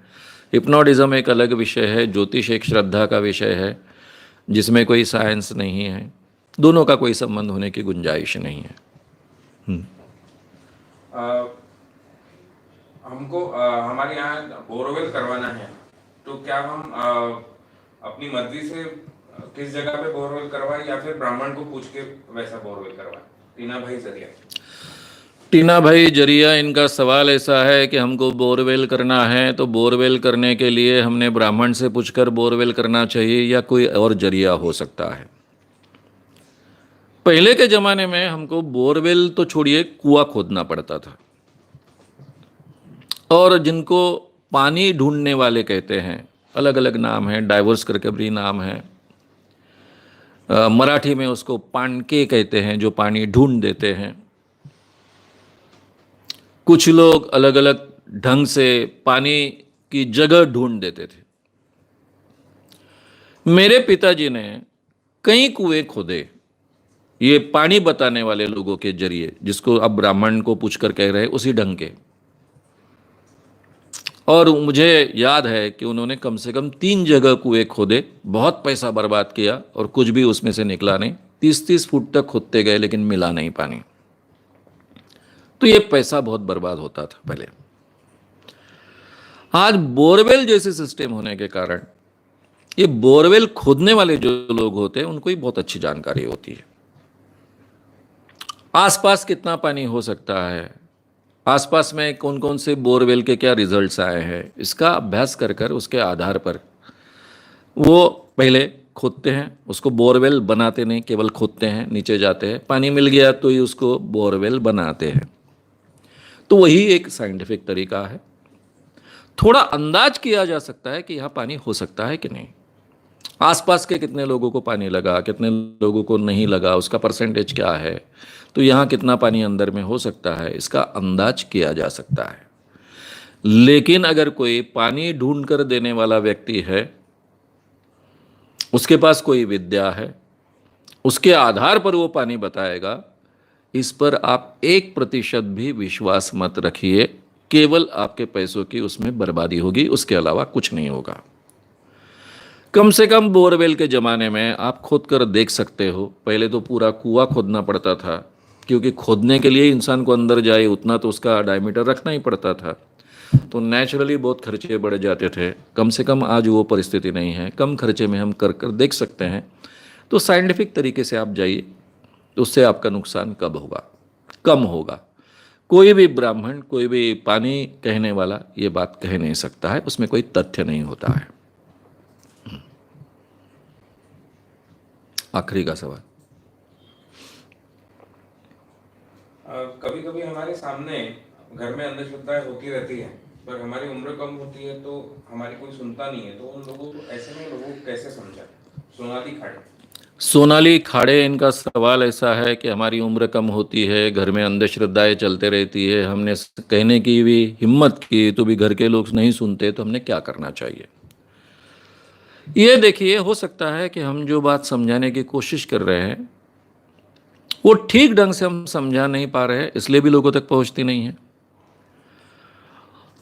हिप्नोटिज्म एक अलग विषय है, ज्योतिष एक श्रद्धा का विषय है जिसमें कोई साइंस नहीं है। दोनों का कोई संबंध होने की गुंजाइश नहीं है। हमको हमारे यहाँ बोरवेल करवाना है, तो क्या हम अपनी मर्जी से किस जगह पे बोरवेल करवाएं या फिर ब्राह्मण को पूछ के वैसा बोरवेल करवाएं? टीना भाई जरिया। टीना भाई जरिया, इनका सवाल ऐसा है कि हमको बोरवेल करना है, तो बोरवेल करने के लिए हमने ब्राह्मण से पूछकर बोरवेल करना चाहिए या कोई और जरिया हो सकता है? पहले के ज़माने में हमको बोरवेल तो छोड़िए, कुआं खोदना पड़ता था। और जिनको पानी ढूंढने वाले कहते हैं, अलग अलग नाम है, डाइवर्स करके भी नाम है। मराठी में उसको पाणके कहते हैं, जो पानी ढूंढ देते हैं। कुछ लोग अलग अलग ढंग से पानी की जगह ढूंढ देते थे। मेरे पिताजी ने कई कुएं खोदे, ये पानी बताने वाले लोगों के जरिए, जिसको अब ब्राह्मण को पूछकर कह रहे हैं, उसी ढंग के। और मुझे याद है कि उन्होंने कम से कम 3 जगह कुएं खोदे, बहुत पैसा बर्बाद किया और कुछ भी उसमें से निकला नहीं। 30-30 फुट तक खोदते गए लेकिन मिला नहीं पानी। तो ये पैसा बहुत बर्बाद होता था पहले। आज बोरवेल जैसे सिस्टम होने के कारण ये बोरवेल खोदने वाले जो लोग होते हैं उनको ही बहुत अच्छी जानकारी होती है। आसपास कितना पानी हो सकता है, आसपास में कौन कौन से बोरवेल के क्या रिजल्ट्स आए हैं, इसका अभ्यास कर कर उसके आधार पर वो पहले खोदते हैं। उसको बोरवेल बनाते नहीं, केवल खोदते हैं, नीचे जाते हैं, पानी मिल गया तो ही उसको बोरवेल बनाते हैं। तो वही एक साइंटिफिक तरीका है। थोड़ा अंदाज किया जा सकता है कि यहाँ पानी हो सकता है कि नहीं, आसपास के कितने लोगों को पानी लगा, कितने लोगों को नहीं लगा, उसका परसेंटेज क्या है, तो यहाँ कितना पानी अंदर में हो सकता है, इसका अंदाज किया जा सकता है। लेकिन अगर कोई पानी ढूंढ कर देने वाला व्यक्ति है, उसके पास कोई विद्या है, उसके आधार पर वो पानी बताएगा, इस पर आप 1% भी विश्वास मत रखिए। केवल आपके पैसों की उसमें बर्बादी होगी, उसके अलावा कुछ नहीं होगा। कम से कम बोरवेल के ज़माने में आप खोद कर देख सकते हो। पहले तो पूरा कुआं खोदना पड़ता था, क्योंकि खोदने के लिए इंसान को अंदर जाए उतना तो उसका डायमीटर रखना ही पड़ता था। तो नेचुरली बहुत खर्चे बढ़ जाते थे। कम से कम आज वो परिस्थिति नहीं है, कम खर्चे में हम कर कर देख सकते हैं। तो साइंटिफिक तरीके से आप जाइए, तो उससे आपका नुकसान कब होगा? कम होगा। कोई भी ब्राह्मण, कोई भी पानी कहने वाला ये बात कह नहीं सकता है, उसमें कोई तथ्य नहीं होता है। आखिरी का सवाल। कभी कभी हमारे सामने घर में अंधश्रद्धाएं होती रहती है, पर हमारी उम्र कम होती है तो हमारी कोई सुनता नहीं है, तो उन लोगों को, ऐसे में लोगों को कैसे समझाएं? सोनाली खाड़े, इनका सवाल ऐसा है कि हमारी उम्र कम होती है, घर में अंधश्रद्धाएं चलते रहती है, हमने कहने की भी हिम्मत की तो भी घर के लोग नहीं सुनते, तो हमने क्या करना चाहिए? ये देखिए, हो सकता है कि हम जो बात समझाने की कोशिश कर रहे हैं वो ठीक ढंग से हम समझा नहीं पा रहे हैं, इसलिए भी लोगों तक पहुंचती नहीं है।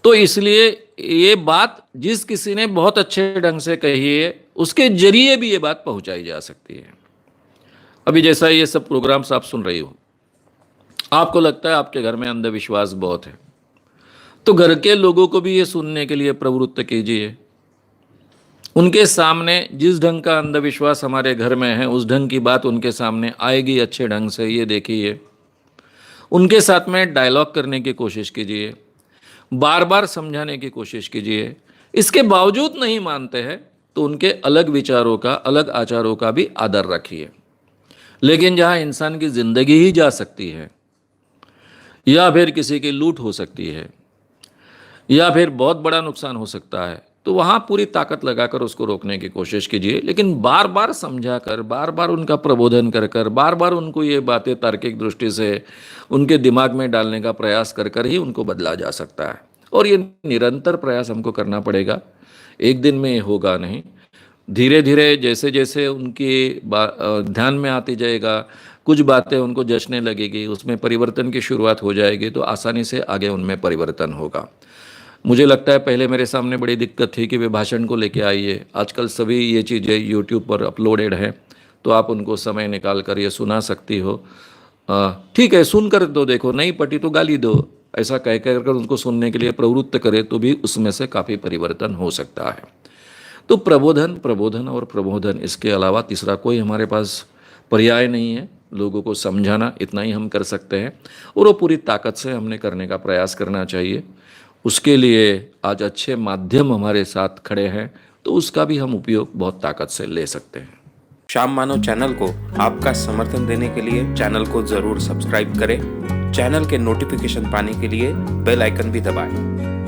तो इसलिए ये बात जिस किसी ने बहुत अच्छे ढंग से कही है, उसके जरिए भी ये बात पहुंचाई जा सकती है। अभी जैसा ये सब प्रोग्राम्स आप सुन रही हो, आपको लगता है आपके घर में अंधविश्वास बहुत है, तो घर के लोगों को भी ये सुनने के लिए प्रवृत्त कीजिए। उनके सामने जिस ढंग का अंधविश्वास हमारे घर में है, उस ढंग की बात उनके सामने आएगी अच्छे ढंग से, ये देखिए। उनके साथ में डायलॉग करने की कोशिश कीजिए, बार बार समझाने की कोशिश कीजिए। इसके बावजूद नहीं मानते हैं तो उनके अलग विचारों का, अलग आचारों का भी आदर रखिए। लेकिन जहाँ इंसान की ज़िंदगी ही जा सकती है, या फिर किसी की लूट हो सकती है, या फिर बहुत बड़ा नुकसान हो सकता है, तो वहाँ पूरी ताकत लगाकर उसको रोकने की कोशिश कीजिए। लेकिन बार बार समझा कर, बार बार उनका प्रबोधन कर कर, बार बार उनको ये बातें तार्किक दृष्टि से उनके दिमाग में डालने का प्रयास कर कर ही उनको बदला जा सकता है। और ये निरंतर प्रयास हमको करना पड़ेगा, एक दिन में होगा नहीं। धीरे धीरे जैसे जैसे उनके ध्यान में आती जाएगा, कुछ बातें उनको जचने लगेगी, उसमें परिवर्तन की शुरुआत हो जाएगी, तो आसानी से आगे उनमें परिवर्तन होगा। मुझे लगता है पहले मेरे सामने बड़ी दिक्कत थी कि वे भाषण को लेके आइए, आजकल सभी ये चीज़ें यूट्यूब पर अपलोडेड हैं, तो आप उनको समय निकाल कर ये सुना सकती हो। ठीक है, सुन कर तो देखो, नहीं पटी तो गाली दो, ऐसा कह कर उनको सुनने के लिए प्रवृत्त करे तो भी उसमें से काफ़ी परिवर्तन हो सकता है। तो प्रबोधन प्रबोधन और प्रबोधन, इसके अलावा तीसरा कोई हमारे पास पर्याय नहीं है। लोगों को समझाना, इतना ही हम कर सकते हैं, और वो पूरी ताकत से हमने करने का प्रयास करना चाहिए। उसके लिए आज अच्छे माध्यम हमारे साथ खड़े हैं, तो उसका भी हम उपयोग बहुत ताकत से ले सकते हैं। श्याम मानव चैनल को आपका समर्थन देने के लिए चैनल को जरूर सब्सक्राइब करें। चैनल के नोटिफिकेशन पाने के लिए बेल आइकन भी दबाएं।